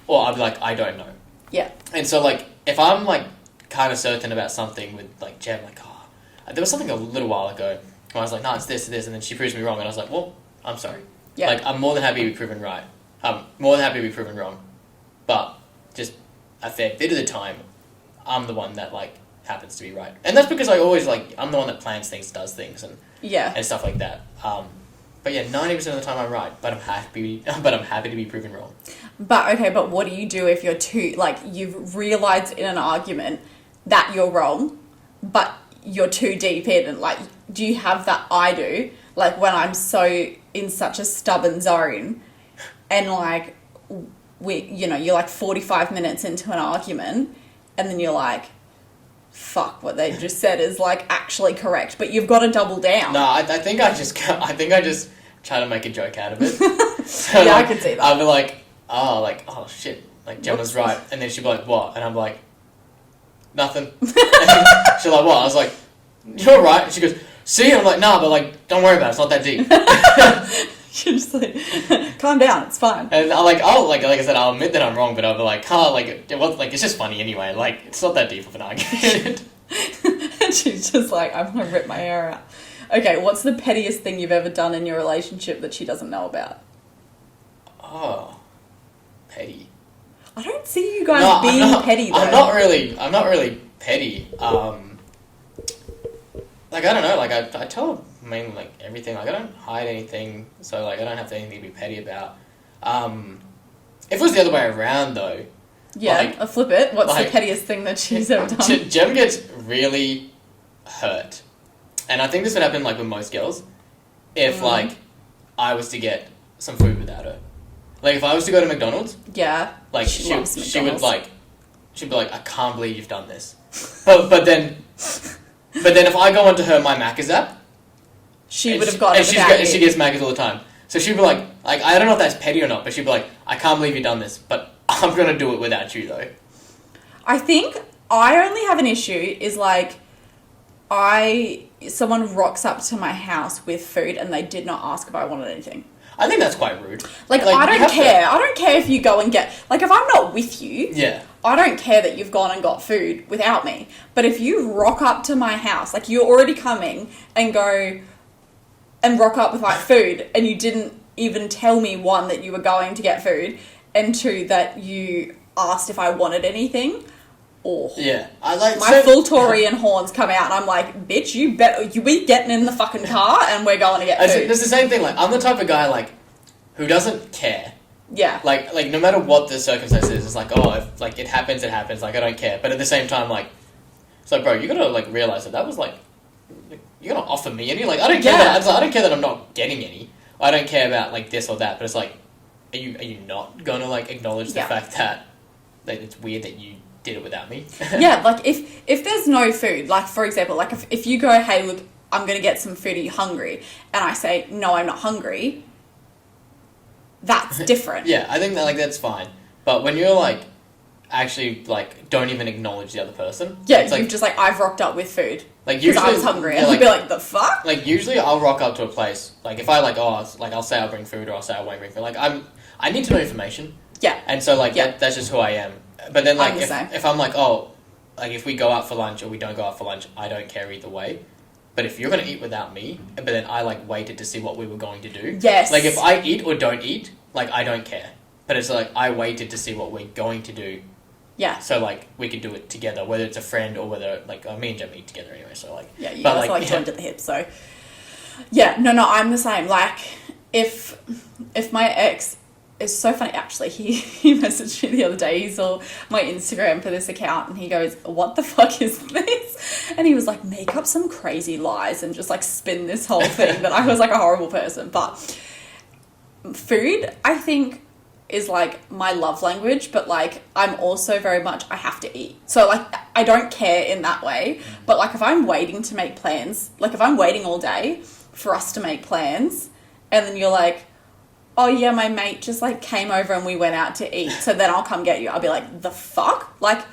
or I'll be like, I don't know. Yeah. And so, like, if I'm, like, kind of certain about something with, like, Jem, like, there was something a little while ago where I was like, no, it's this, and then she proves me wrong, and I was like, well, I'm sorry. Yeah. Like, I'm more than happy to be proven right. I'm more than happy to be proven wrong. But just a fair bit of the time, I'm the one that, like, happens to be right. And that's because I always, like, I'm the one that plans things, does things, and stuff like that. But yeah, 90% of the time I'm right, but I'm happy to be proven wrong. But what do you do if you're too, like, you've realised in an argument that you're wrong, but you're too deep in, and, like, do you have that I do, like, when I'm so in such a stubborn zone, and, like, you're, like, 45 minutes into an argument, and then you're like, fuck, what they just said is, like, actually correct, but you've got to double down. No, I think I just try to make a joke out of it. So, yeah, like, I can see that. I'll be like, oh shit, like, Gemma's right, and then she'll be like, what? And I'm like, nothing. And she's like, what? I was like, you're right. And she goes, see? And I'm like, nah, but like, don't worry about it. It's not that deep. You're just like, calm down, it's fine. And I'm like, oh, like I said, I'll admit that I'm wrong, but I'll be like, it's just funny anyway. Like, it's not that deep of an argument. And she's just like, I'm gonna rip my hair out. Okay, what's the pettiest thing you've ever done in your relationship that she doesn't know about? Oh, petty. I don't see you guys being petty though. I'm not really petty. Like, I don't know, like, I tell her mainly, like, everything. Like, I don't hide anything, so, like, I don't have anything to be petty about. If it was the other way around, though... Yeah, like, I'll flip it. What's like, the pettiest thing that she's ever done? Jem gets really hurt. And I think this would happen, like, with most girls. If, like, I was to get some food without her. Like, if I was to go to McDonald's... Yeah, like, she would, like... She'd be like, I can't believe you've done this. But then if I go onto her My Macca's app... She would have got it without you. She gets Macca's all the time. So she'd be like, I don't know if that's petty or not, but she'd be like, I can't believe you've done this, but I'm going to do it without you, though. I think I only have an issue is, like, someone rocks up to my house with food and they did not ask if I wanted anything. I think that's quite rude. Like I don't care. I don't care if you go and get... Like, if I'm not with you... Yeah. I don't care that you've gone and got food without me. But if you rock up to my house, like, you're already coming and go... and rock up with, like, food, and you didn't even tell me, one, that you were going to get food, and two, that you asked if I wanted anything. Oh. Yeah. I like... My full Taurian horns come out, and I'm like, bitch, you be getting in the fucking car, and we're going to get food. It's the same thing, like, I'm the type of guy, like, who doesn't care. Yeah. Like, no matter what the circumstance is, it's like, oh, if, like, it happens, like, I don't care. But at the same time, like, it's like, bro, you gotta, like, realise that was, like, you're gonna offer me any? Like, I don't care I don't care that I'm not getting any. I don't care about, like, this or that, but it's like, are you not gonna, like, acknowledge the fact that it's weird that you did it without me? Yeah, like, if there's no food, like, for example, like, if you go, hey, look, I'm gonna get some food, are you hungry? And I say, no, I'm not hungry, that's different. Yeah, I think that, like, that's fine. But when you're, like, actually, like, don't even acknowledge the other person. Yeah, it's you're like, just like, I've rocked up with food. Like, usually... Because I was hungry. Yeah, And like, I'll be like, the fuck? Like, usually I'll rock up to a place, like, if I, like, I'll say I'll bring food or I'll say I won't bring food. Like, I need to know information. Yeah. And so, like, that's just who I am. But then, like, I'm if I'm like, oh, like, if we go out for lunch or we don't go out for lunch, I don't care either way. But if you're going to eat without me, but then I, like, waited to see what we were going to do. Yes. Like, if I eat or don't eat, like, I don't care. But it's like, I waited to see what we're going to do. Yeah. So, like, we could do it together, whether it's a friend or whether, like, me and Jem eat together anyway, so, like... Yeah, you guys like, are, like, joined at the hip, so... Yeah, no, I'm the same. Like, if my ex... It's so funny, actually. He messaged me the other day. He saw my Instagram for this account, and he goes, what the fuck is this? And he was like, make up some crazy lies and just, like, spin this whole thing that I was, like, a horrible person. But food, I think... is, like, my love language, but, like, I'm also very much, I have to eat. So, like, I don't care in that way, but, like, if I'm waiting to make plans, like, if I'm waiting all day for us to make plans, and then you're like, oh, yeah, my mate just, like, came over and we went out to eat, so then I'll come get you. I'll be like, the fuck? Like,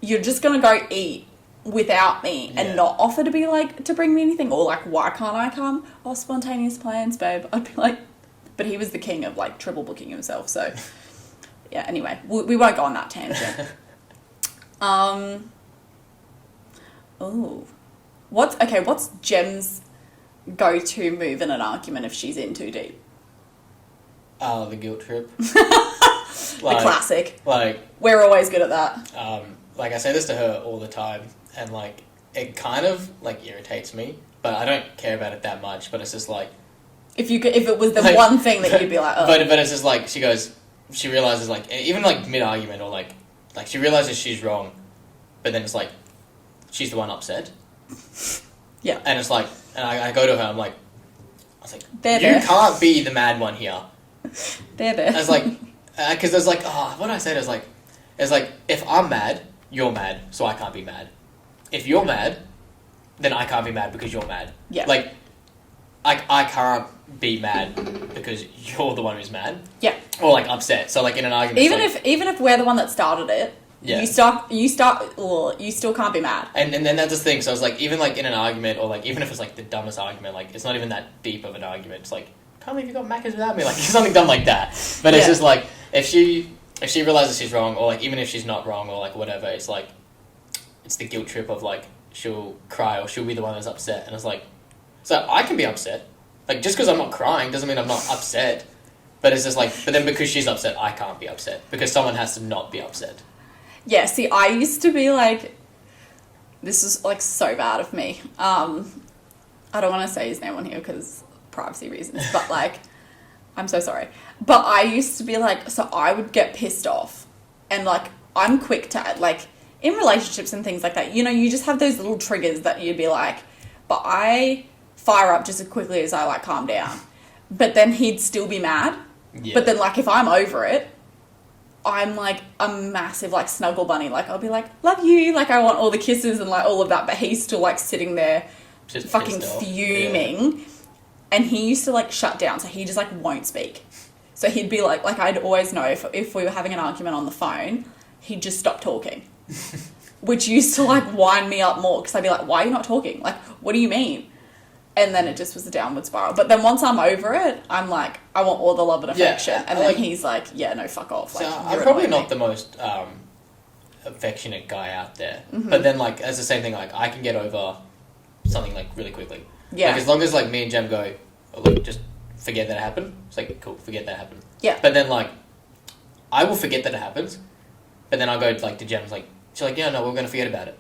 you're just gonna go eat without me and not offer to be, like, to bring me anything? Or, like, why can't I come? Oh, spontaneous plans, babe. I'd be like... But he was the king of, like, triple booking himself, so... Yeah, anyway, we won't go on that tangent. What's Jem's go-to move in an argument if she's in too deep? The guilt trip. The classic. Like... We're always good at that. Like, I say this to her all the time, and, like, it kind of, like, irritates me, but I don't care about it that much, but it's just, like... If it was the, like, one thing that you'd be like, oh. But it's just, like, she realizes, like, even, like, mid-argument, or, like, she realizes she's wrong, but then it's, like, she's the one upset. Yeah. And it's, like, and I go to her, I was like, you can't be the mad one here. There. I was like, because there's, like, what I said is, like, if I'm mad, you're mad, so I can't be mad. If you're mad, then I can't be mad because you're mad. Yeah. Like, I can't be mad because you're the one who's mad. Yeah. Or, like, upset. So, like, in an argument... Even if we're the one that started it, Yeah. You still can't be mad. And then that's the thing. So it's like, even like in an argument, or like even if it's like the dumbest argument, like it's not even that deep of an argument. It's like, can't believe you got Macca's without me. Like something dumb like that. But it's just like, if she realizes she's wrong, or like even if she's not wrong, or like whatever, it's like, it's the guilt trip of like, she'll cry or she'll be the one that's upset. And it's like, so I can be upset. Like, just because I'm not crying doesn't mean I'm not upset. But it's just like, but then because she's upset, I can't be upset. Because someone has to not be upset. Yeah, see, I used to be like, this is like so bad of me. I don't want to say his name on here because privacy reasons, but like, I'm so sorry. But I used to be like, so I would get pissed off, and like, I'm quick to, like, in relationships and things like that, you know, you just have those little triggers that you'd be like, but I fire up just as quickly as I like calm down. But then he'd still be mad. Yeah. But then like, if I'm over it, I'm like a massive like snuggle bunny. Like, I'll be like, love you. Like, I want all the kisses and like all of that. But he's still like sitting there Just fucking fuming. Yeah. And he used to like shut down. So he just like won't speak. So he'd be like I'd always know if we were having an argument on the phone, he'd just stop talking. Which used to like wind me up more. Because I'd be like, why are you not talking? Like, what do you mean? And then it just was a downward spiral. But then once I'm over it, I'm like, I want all the love and affection. Yeah, and then he's like, yeah, no, fuck off. Like, so I'm probably not the most affectionate guy out there. Mm-hmm. But then, like, as the same thing, like, I can get over something, like, really quickly. Yeah. Like, as long as, like, me and Jem go, oh, look, just forget that it happened. It's like, cool, forget that happened. Yeah. But then, like, I will forget that it happens. But then I'll go, like, to Jem's, like, she's like, yeah, no, we're going to forget about it.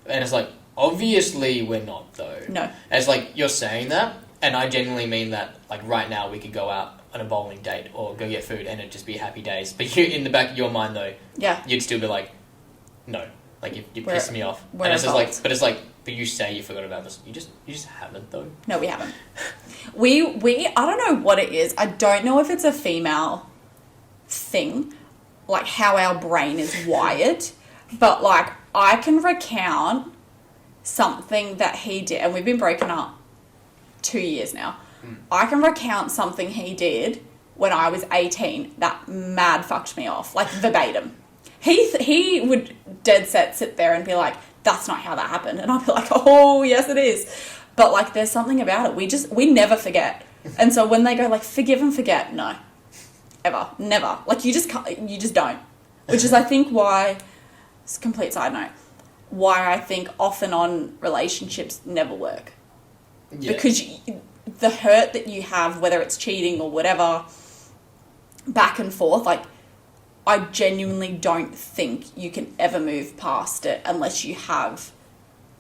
And it's like, obviously we're not, though. No. And it's like, you're saying that, and I genuinely mean that, like, right now we could go out on a bowling date or go get food and it'd just be happy days. But you, in the back of your mind, though, yeah, you'd still be like, no. Like, you pissed me off. And it's just like, but it's like, but you say you forgot about this. You just haven't, though. No, we haven't. we I don't know what it is. I don't know if it's a female thing, like how our brain is wired, but like, I can recount something that he did, and we've been broken up 2 years now. I can recount something he did when I was 18 that mad fucked me off, like verbatim. He would dead set sit there and be like, that's not how that happened. And I'd be like, oh, yes, it is. But like, there's something about it. We never forget. And so when they go like, forgive and forget, no, ever, never. Like, you just don't. Which is, I think, why, it's a complete side note, why I think off and on relationships never work. Yeah. Because the hurt that you have, whether it's cheating or whatever, back and forth, like, I genuinely don't think you can ever move past it unless you have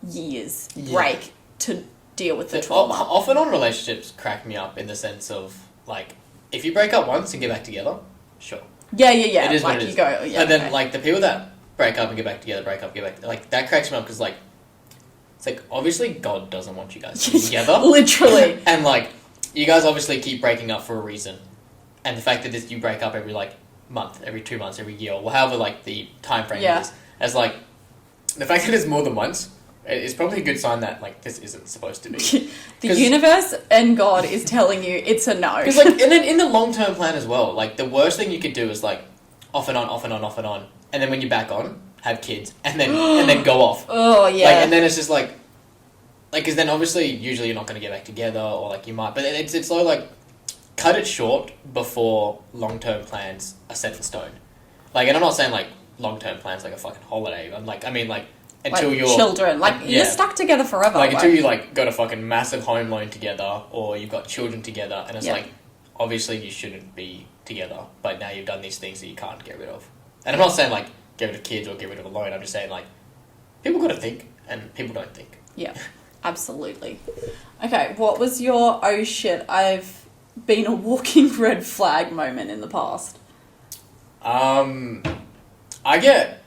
years break to deal with the trauma. Off and on relationships crack me up in the sense of, like, if you break up once and get back together, sure. Yeah. It is like, what it is. You go, yeah. And then, like, the people that break up and get back together, like, that cracks me up because, like, it's like, obviously God doesn't want you guys to be together. Literally. And, like, you guys obviously keep breaking up for a reason. And the fact that you break up every, like, month, every 2 months, every year, or however, like, the time frame is, as, like, the fact that it's more than once is probably a good sign that, like, this isn't supposed to be. The universe and God is telling you it's a no. Because, like, in the long-term plan as well, like, the worst thing you could do is, like, off and on, off and on, off and on. And then when you're back on, have kids. And then go off. Oh, yeah. Like, and then it's just, like, because then obviously, usually you're not going to get back together, or, like, you might. But it's so, like, cut it short before long-term plans are set in stone. Like, and I'm not saying, like, long-term plans like a fucking holiday. I'm like, I mean, like, until like you're... children. Like, you're stuck together forever. Like, until you, like, got a fucking massive home loan together, or you've got children together, and it's like, obviously you shouldn't be together, but now you've done these things that you can't get rid of. And I'm not saying, like, get rid of kids or get rid of a loan. I'm just saying, like, people got to think, and people don't think. Yeah, absolutely. Okay, what was your, oh shit, I've been a walking red flag moment in the past? I get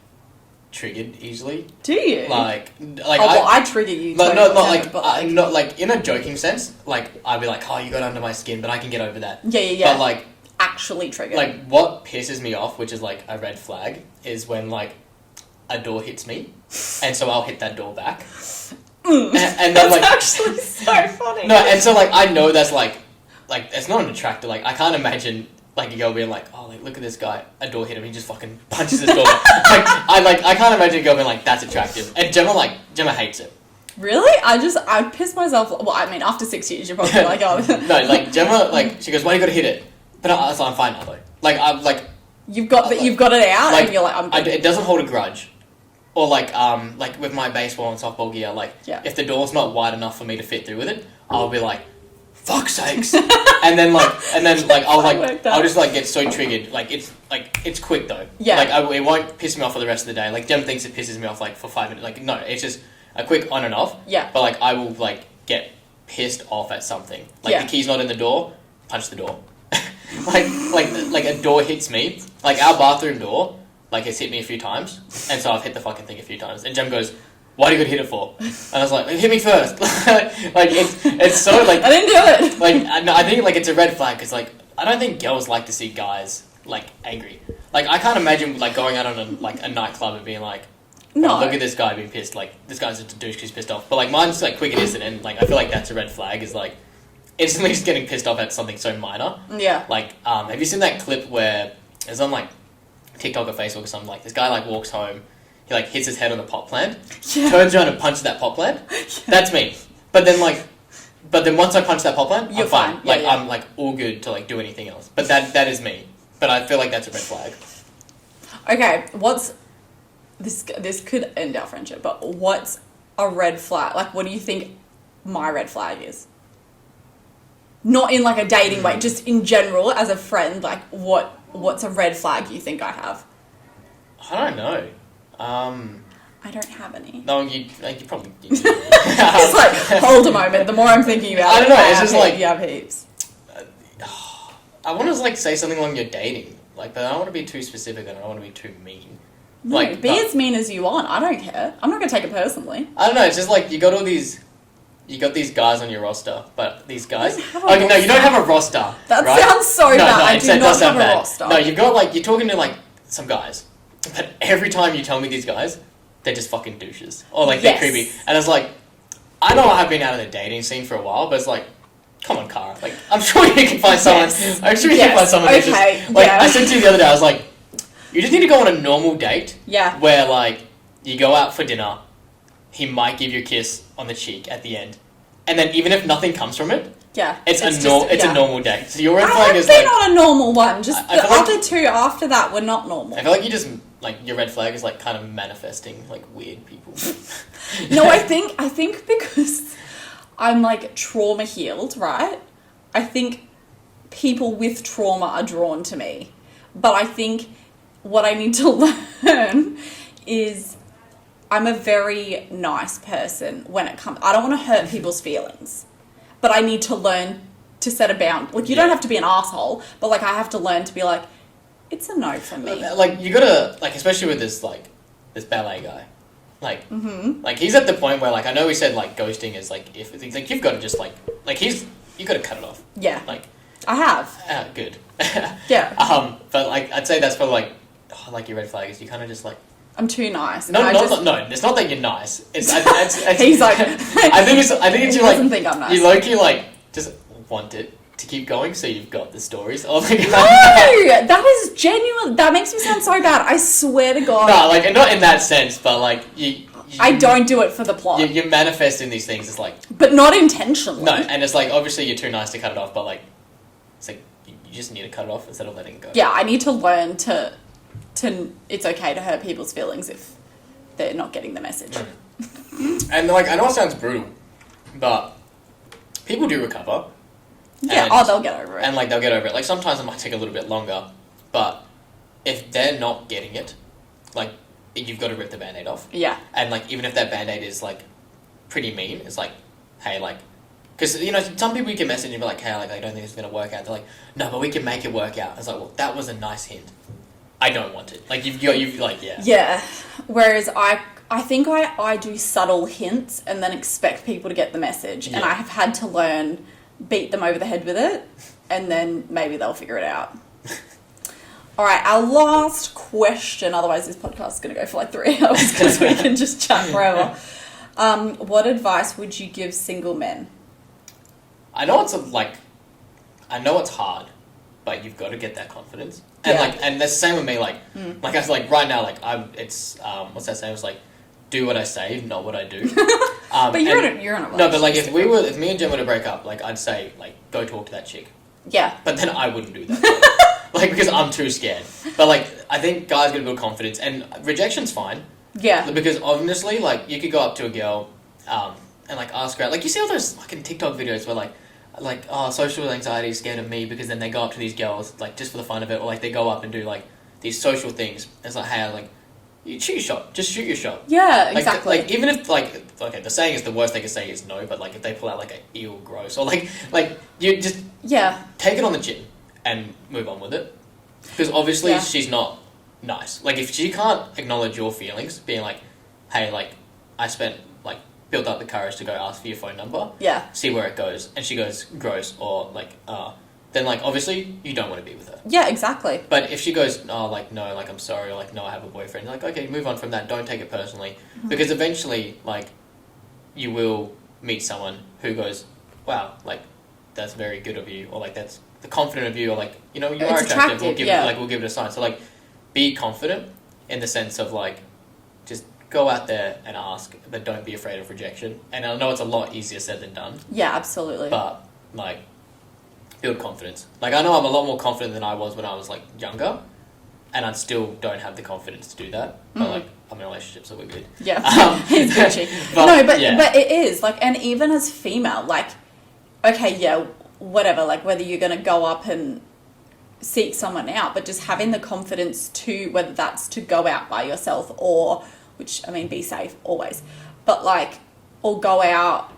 triggered easily. Do you? Like I trigger you. Like, totally, not like in a joking sense. Like, I'd be like, oh, you got under my skin, but I can get over that. Yeah. But like, actually triggered. Like, what pisses me off, which is like a red flag, is when like a door hits me, and so I'll hit that door back. And then that's like, actually so funny. No, and so like I know that's like it's not an attractor. Like, I can't imagine like a girl being like, oh, like look at this guy, a door hit him, he just fucking punches his door. I can't imagine a girl being like, that's attractive. And Gemma hates it. Really? I'd piss myself. Well, I mean, after 6 years, you're probably like, oh. No, like Gemma, like she goes, why do you gotta hit it? But I was like, I'm fine now though. Like I'm like. You've got it out, like, and you're like, I'm good. it doesn't hold a grudge. Or like with my baseball and softball gear, like if the door's not wide enough for me to fit through with it, I'll be like, fuck's sakes. and then I'll just like get so triggered. Like it's quick though. Yeah. Like it won't piss me off for the rest of the day. Like Jem thinks it pisses me off like for 5 minutes. Like no, it's just a quick on and off. Yeah. But like I will like get pissed off at something. Like the key's not in the door, punch the door. like a door hits me. Like our bathroom door, like it's hit me a few times, and so I've hit the fucking thing a few times. And Jem goes, "Why do you gotta hit it for?" And I was like, "Hit me first." Like it's so like I didn't do it. Like I think like it's a red flag because like I don't think girls like to see guys like angry. Like I can't imagine like going out on a nightclub and being like, no, oh, look at this guy being pissed. Like this guy's a douche because he's pissed off. But like mine's like quick and instant, and like I feel like that's a red flag. Is like instantly just getting pissed off at something so minor. Yeah. Like have you seen that clip where it's on like TikTok or Facebook or something, like this guy like walks home, he like hits his head on the pot plant, turns around and punches that pot plant. That's me. But then once I punch that pot plant, you're I'm fine. Yeah, like I'm like all good to like do anything else. But that is me. But I feel like that's a red flag. Okay, what's this could end our friendship, but what's a red flag? Like what do you think my red flag is? Not in like a dating way, just in general as a friend, like what's a red flag you think I have? I don't know. I don't have any. No, you probably do. It's like, hold a moment. The more I'm thinking about I don't know, it's just like... You have heaps. I want to like say something along you're dating, like, but I don't want to be too specific and I don't want to be too mean. No, like, be as mean as you want. I don't care. I'm not going to take it personally. I don't know, it's just like you got these guys on your roster, but these guys... No, you don't have a roster. That right? sounds so bad. I do not have a roster. No, you've got like, you're talking to like some guys, but every time you tell me these guys, they're just fucking douches. Or like they're creepy. And it's like, I know I have been out of the dating scene for a while, but it's like, come on, Cara. Like, I'm sure you can find someone. I'm sure you can find someone that's just... Like, I said to you the other day, I was like, you just need to go on a normal date. Yeah. Where like, you go out for dinner, he might give you a kiss on the cheek at the end. And then even if nothing comes from it, it's a normal date. So your red flag is like... I have been on a normal one. Just the other like, two after that were not normal. I feel like you just... Like, your red flag is, like, kind of manifesting, like, weird people. No, I think because I'm, like, trauma healed, right? I think people with trauma are drawn to me. But I think what I need to learn is I'm a very nice person when it comes... I don't want to hurt people's feelings. But I need to learn to set a bound. Like, you don't have to be an asshole, but, like, I have to learn to be like, it's a no for me. Like, you gotta, like, especially with this, like, this ballet guy. Like, like, he's at the point where, like, I know we said, like, ghosting is, like, if it's like, you've got to just, like, you gotta cut it off. Yeah. Like, I have. Good. Yeah. But, like, I'd say that's probably, like your red flag is you kind of just, like... I'm too nice. No, it's not that you're nice. It's He's like... I think it's you, like... doesn't think I'm nice. You low-key, like, just want it to keep going, so you've got the stories. Oh my god. No! That is genuine. That makes me sound so bad. I swear to God. No, like, not in that sense, but, like, I don't do it for the plot. You're manifesting these things. It's like... But not intentionally. No, and it's like, obviously you're too nice to cut it off, but, like, it's like, you just need to cut it off instead of letting it go. Yeah, I need to learn to it's okay to hurt people's feelings if they're not getting the message. And, like, I know it sounds brutal, but people do recover. Yeah, they'll get over it. And, like, they'll get over it. Like, sometimes it might take a little bit longer, but if they're not getting it, like, you've got to rip the Band-Aid off. Yeah. And, like, even if that Band-Aid is, like, pretty mean, it's like, hey, like... Because, you know, some people you can message and be like, hey, like, I don't think it's going to work out. They're like, no, but we can make it work out. It's like, well, that was a nice hint. I don't want it. Like, you've like, yeah. Yeah. Whereas I think I do subtle hints and then expect people to get the message. Yeah. And I have had to learn, beat them over the head with it, and then maybe they'll figure it out. All right, our last question. Otherwise, this podcast is going to go for like 3 hours because we can just chat forever. What advice would you give single men? I know it's hard, but you've got to get that confidence. And and that's the same with me. Like I was like right now, like it's what's that saying? It's like, do what I say, not what I do. But you're in a relationship. No, but like if me and Jen were to break up, like I'd say like go talk to that chick. Yeah. But then I wouldn't do that. Like because I'm too scared. But like I think guys gotta build confidence, and rejection's fine. Yeah. Because honestly, like you could go up to a girl, and like ask her out. Like you see all those fucking TikTok videos where like social anxiety is scared of me, because then they go up to these girls like just for the fun of it, or like they go up and do like these social things. It's like, hey, like you shoot your shot, just shoot your shot. Yeah, like, exactly. Like even if like okay, the saying is the worst they can say is no, but like if they pull out like a ew gross, or like you just take it on the chin and move on with it, because obviously she's not nice. Like if she can't acknowledge your feelings, being like, hey, like I spent like built up the courage to go ask for your phone number, see where it goes, and she goes gross, or like then like obviously you don't want to be with her. Yeah, exactly. But if she goes like no, like I'm sorry, or like no, I have a boyfriend, like okay, move on from that, don't take it personally, because eventually like you will meet someone who goes, wow, like that's very good of you, or like that's the confident of you, or like you know you are attractive. We'll give it, we'll give it a sign. So like be confident in the sense of like just go out there and ask, but don't be afraid of rejection. And I know it's a lot easier said than done. Yeah, absolutely. But like build confidence. Like I know I'm a lot more confident than I was when I was like younger, and I still don't have the confidence to do that. But like I'm in a relationship, so we're good. Yeah, he's Gucci. But it is like, and even as female, like okay, yeah, whatever. Like whether you're gonna go up and seek someone out, but just having the confidence to, whether that's to go out by yourself, or which I mean be safe always, but like, or go out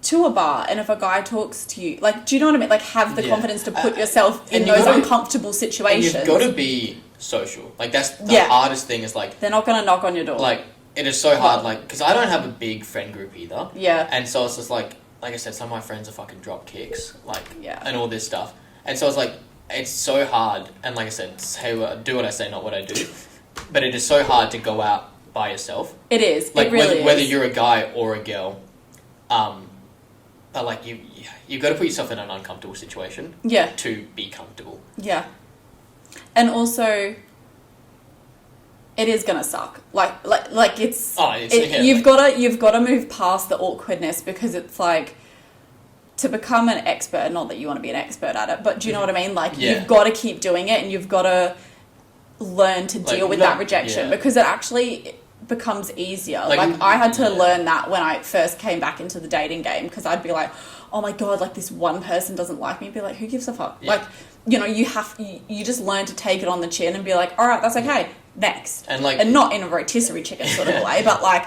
to a bar, and if a guy talks to you, like, do you know what I mean? Like have the confidence to put yourself in those uncomfortable situations. And you've got to be social. Like that's the hardest thing, is like they're not going to knock on your door. Like it is so hard, like because I don't have a big friend group either. Yeah. And so it's just like I said, some of my friends are fucking drop kicks, like and all this stuff. And so it's like, it's so hard, and like I said, do what I say, not what I do. But it is so hard to go out by yourself. It is. Like it really is. Whether you're a guy or a girl, but like you've got to put yourself in an uncomfortable situation. Yeah. To be comfortable. Yeah. And also, it is gonna suck. Like it's. You've got to move past the awkwardness, because it's like, to become an expert, not that you want to be an expert at it, but do you know what I mean? Like, you've got to keep doing it, and you've got to learn to deal with that rejection, because it actually becomes easier. Like I had to learn that when I first came back into the dating game, because I'd be like, oh my God, like this one person doesn't like me. I'd be like, who gives a fuck? Yeah. Like, you know, you just learn to take it on the chin and be like, all right, that's okay, next. And like, and not in a rotisserie chicken sort of way, but like,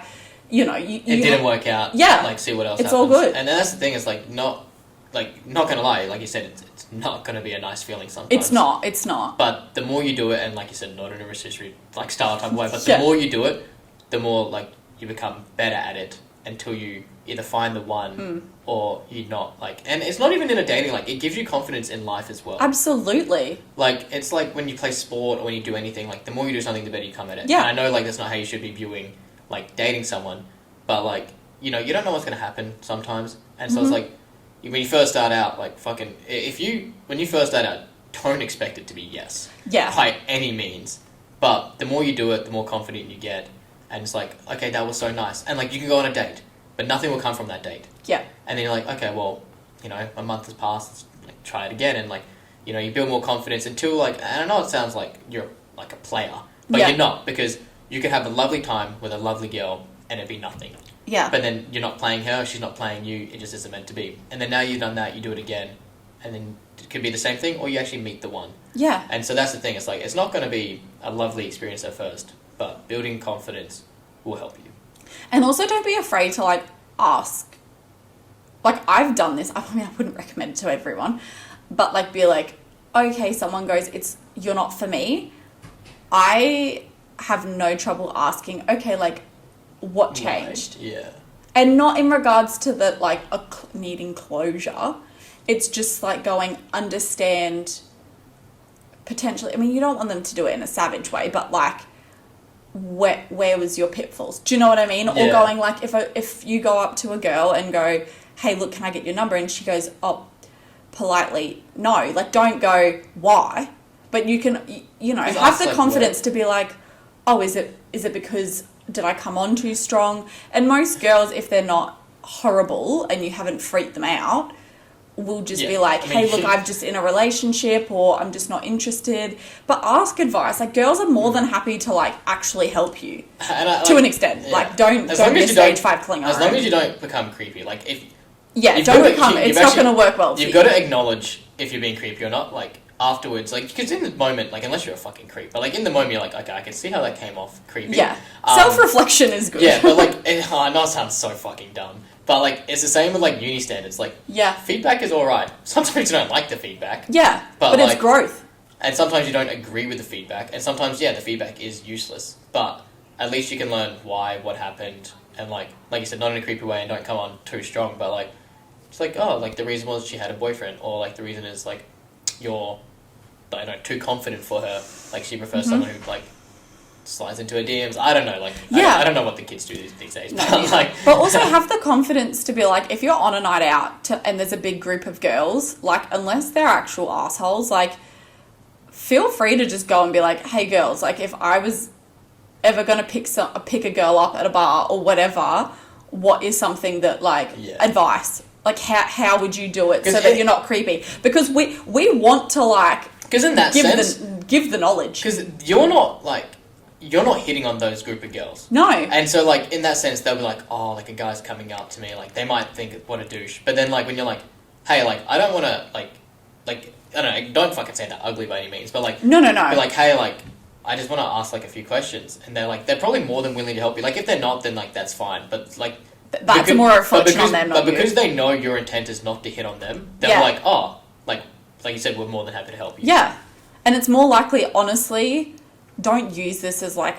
you know, it didn't work out. Yeah, like see what else. It's happens. all good. And that's the thing, is like not gonna lie, like you said, it's not gonna be a nice feeling sometimes. It's not. But the more you do it, and like you said, not in a rotisserie like style type of way, but the more you do it, the more like you become better at it, until you either find the one or you're not, like, and it's not even in a dating, like it gives you confidence in life as well. Absolutely. Like it's like when you play sport or when you do anything, like the more you do something, the better you come at it. Yeah. And I know like that's not how you should be viewing like dating someone, but like, you know, you don't know what's gonna happen sometimes, and so it's like when you first start out, like fucking when you first start out, don't expect it to be yes. Yeah. By any means. But the more you do it, the more confident you get, and it's like, okay, that was so nice, and like you can go on a date, but nothing will come from that date. Yeah. And then you're like, okay, well, you know, a month has passed, let's like, try it again, and like, you know, you build more confidence until like, and I know it sounds like you're like a player, but you're not, because you can have a lovely time with a lovely girl and it be nothing. Yeah. But then you're not playing her, she's not playing you, it just isn't meant to be. And then now you've done that, you do it again, and then it could be the same thing, or you actually meet the one. Yeah. And so that's the thing, it's like, it's not going to be a lovely experience at first, but building confidence will help you. And also don't be afraid to like ask. Like I've done this, I mean I wouldn't recommend it to everyone, but like be like, okay, someone goes, you're not for me. I have no trouble asking, okay, like what changed? Right. Yeah. And not in regards to the like needing closure. It's just like going, understand potentially, I mean, you don't want them to do it in a savage way, but like where was your pitfalls? Do you know what I mean? Yeah. Or going like, if you go up to a girl and go, hey, look, can I get your number? And she goes, oh, politely no. Like, don't go, why? But you can, Just have ask, the like, confidence to be like, oh, is it because, did I come on too strong? And most girls, if they're not horrible and you haven't freaked them out, will just be like, hey, look, I'm just in a relationship, or I'm just not interested. But ask advice. Like, girls are more than happy to, like, actually help you to an extent. Yeah. Like, don't be a stage 5 clinger. As long as you don't become creepy. Like, if... Yeah, don't become... It's not going to work well for you. You've got to acknowledge if you're being creepy or not. Like, afterwards, like, because in the moment, like, unless you're a fucking creep, but, like, in the moment, you're like, okay, I can see how that came off creepy. Yeah. Self-reflection is good. Yeah, but, like, I know it sounds so fucking dumb. But, like, it's the same with, like, uni standards. Like, yeah, feedback is alright. Sometimes you don't like the feedback. Yeah, but like, it's growth. And sometimes you don't agree with the feedback. And sometimes, yeah, the feedback is useless. But at least you can learn why, what happened. And, like you said, not in a creepy way and don't come on too strong. But, like, it's like, oh, like, the reason was she had a boyfriend. Or, like, the reason is, like, you're, I don't know, too confident for her. Like, she prefers someone who, like, slides into her DMs. I don't know, like, yeah. I don't know what the kids do these days. No, But, like, but also have the confidence to be like, if you're on a night out and there's a big group of girls, like, unless they're actual assholes, like, feel free to just go and be like, hey girls, like, if I was ever going to pick a girl up at a bar or whatever, what is something that, like, advice? Like, how would you do it so that you're not creepy? Because we want to, like, because in that sense, give the knowledge. because you're not hitting on those group of girls. No. And so, like, in that sense, they'll be like, oh, like, a guy's coming up to me. Like, they might think, what a douche. But then, like, when you're like, hey, like, I don't want to, like, I don't know, don't fucking say that ugly by any means. But, like... No. But, like, hey, like, I just want to ask, like, a few questions. And they're probably more than willing to help you. Like, if they're not, then, like, that's fine. But, like... That's more a reflection on them, not But because you. they know your intent is not to hit on them, they're like, oh, like you said, we're more than happy to help you. Yeah. And it's more likely, honestly, don't use this as, like,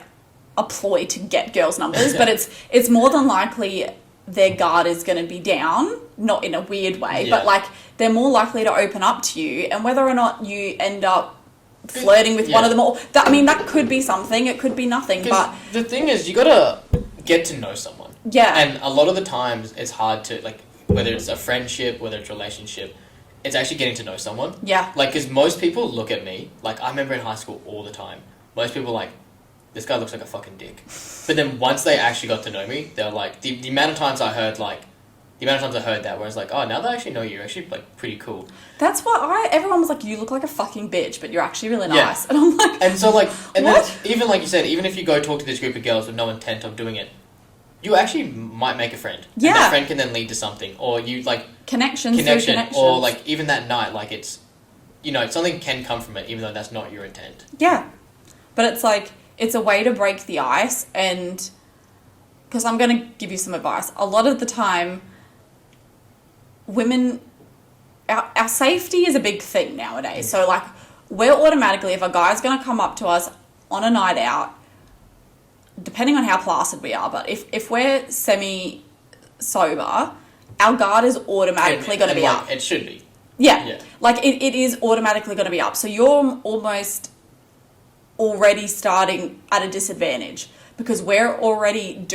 a ploy to get girls' numbers, but it's more than likely their guard is going to be down, not in a weird way, but, like, they're more likely to open up to you, and whether or not you end up flirting with one of them, or that could be something, it could be nothing, but... The thing is, you got to get to know someone. Yeah. And a lot of the times, it's hard to, like, whether it's a friendship, whether it's a relationship, it's actually getting to know someone. Yeah. Like, because most people look at me, like, I remember in high school all the time, most people like, this guy looks like a fucking dick. But then once they actually got to know me, they're like, the amount of times I heard that, where it's like, oh, now that I actually know you, you're actually, like, pretty cool. That's what everyone was like, you look like a fucking bitch, but you're actually really nice. Yeah. And I'm like... And so, like... And what? then, even like you said, even if you go talk to this group of girls with no intent of doing it, you actually might make a friend. Yeah. And that friend can then lead to something. Or you, like... Connection. Or, like, even that night, like, it's... something can come from it, even though that's not your intent. Yeah. But it's, like, it's a way to break the ice, and... Because I'm going to give you some advice. A lot of the time, women... Our safety is a big thing nowadays. So, like, we're automatically... If a guy's going to come up to us on a night out, depending on how placid we are, but if we're semi-sober, our guard is automatically going to be up. It should be. Yeah. Like, it is automatically going to be up. So you're almost already starting at a disadvantage because we're already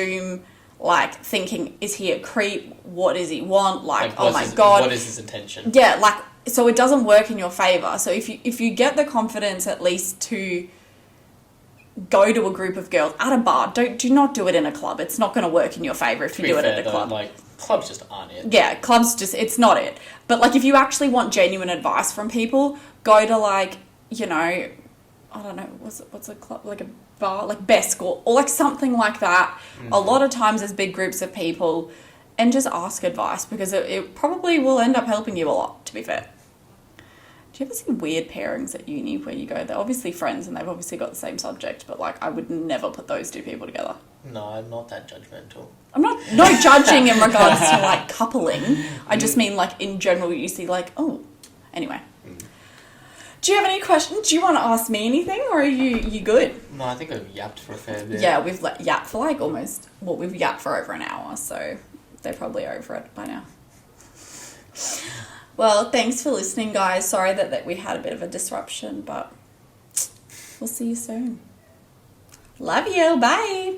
like, thinking, is he a creep? What does he want? Like oh my God. What is his intention? Yeah, like, so it doesn't work in your favour. So if you get the confidence at least to... go to a group of girls at a bar. Do not do it in a club. It's not going to work in your favour if you do it at a club. Like, clubs just aren't it. Yeah, clubs just, it's not it. But, like, if you actually want genuine advice from people, go to, like, I don't know, what's a club, like a bar, like Besk or like something like that. Mm-hmm. A lot of times there's big groups of people, and just ask advice because it probably will end up helping you a lot, to be fair. Do you ever see weird pairings at uni where you go, they're obviously friends and they've obviously got the same subject, but, like, I would never put those two people together? No, I'm not that judgmental. I'm not judging in regards to, like, coupling. I just mean, like, in general, you see, like, oh, anyway. Do you have any questions? Do you want to ask me anything, or are you good? No, I think we've yapped for a fair bit. Yeah, we've yapped for, like, we've yapped for over an hour, so they're probably over it by now. Well, thanks for listening, guys. Sorry that we had a bit of a disruption, but we'll see you soon. Love you. Bye.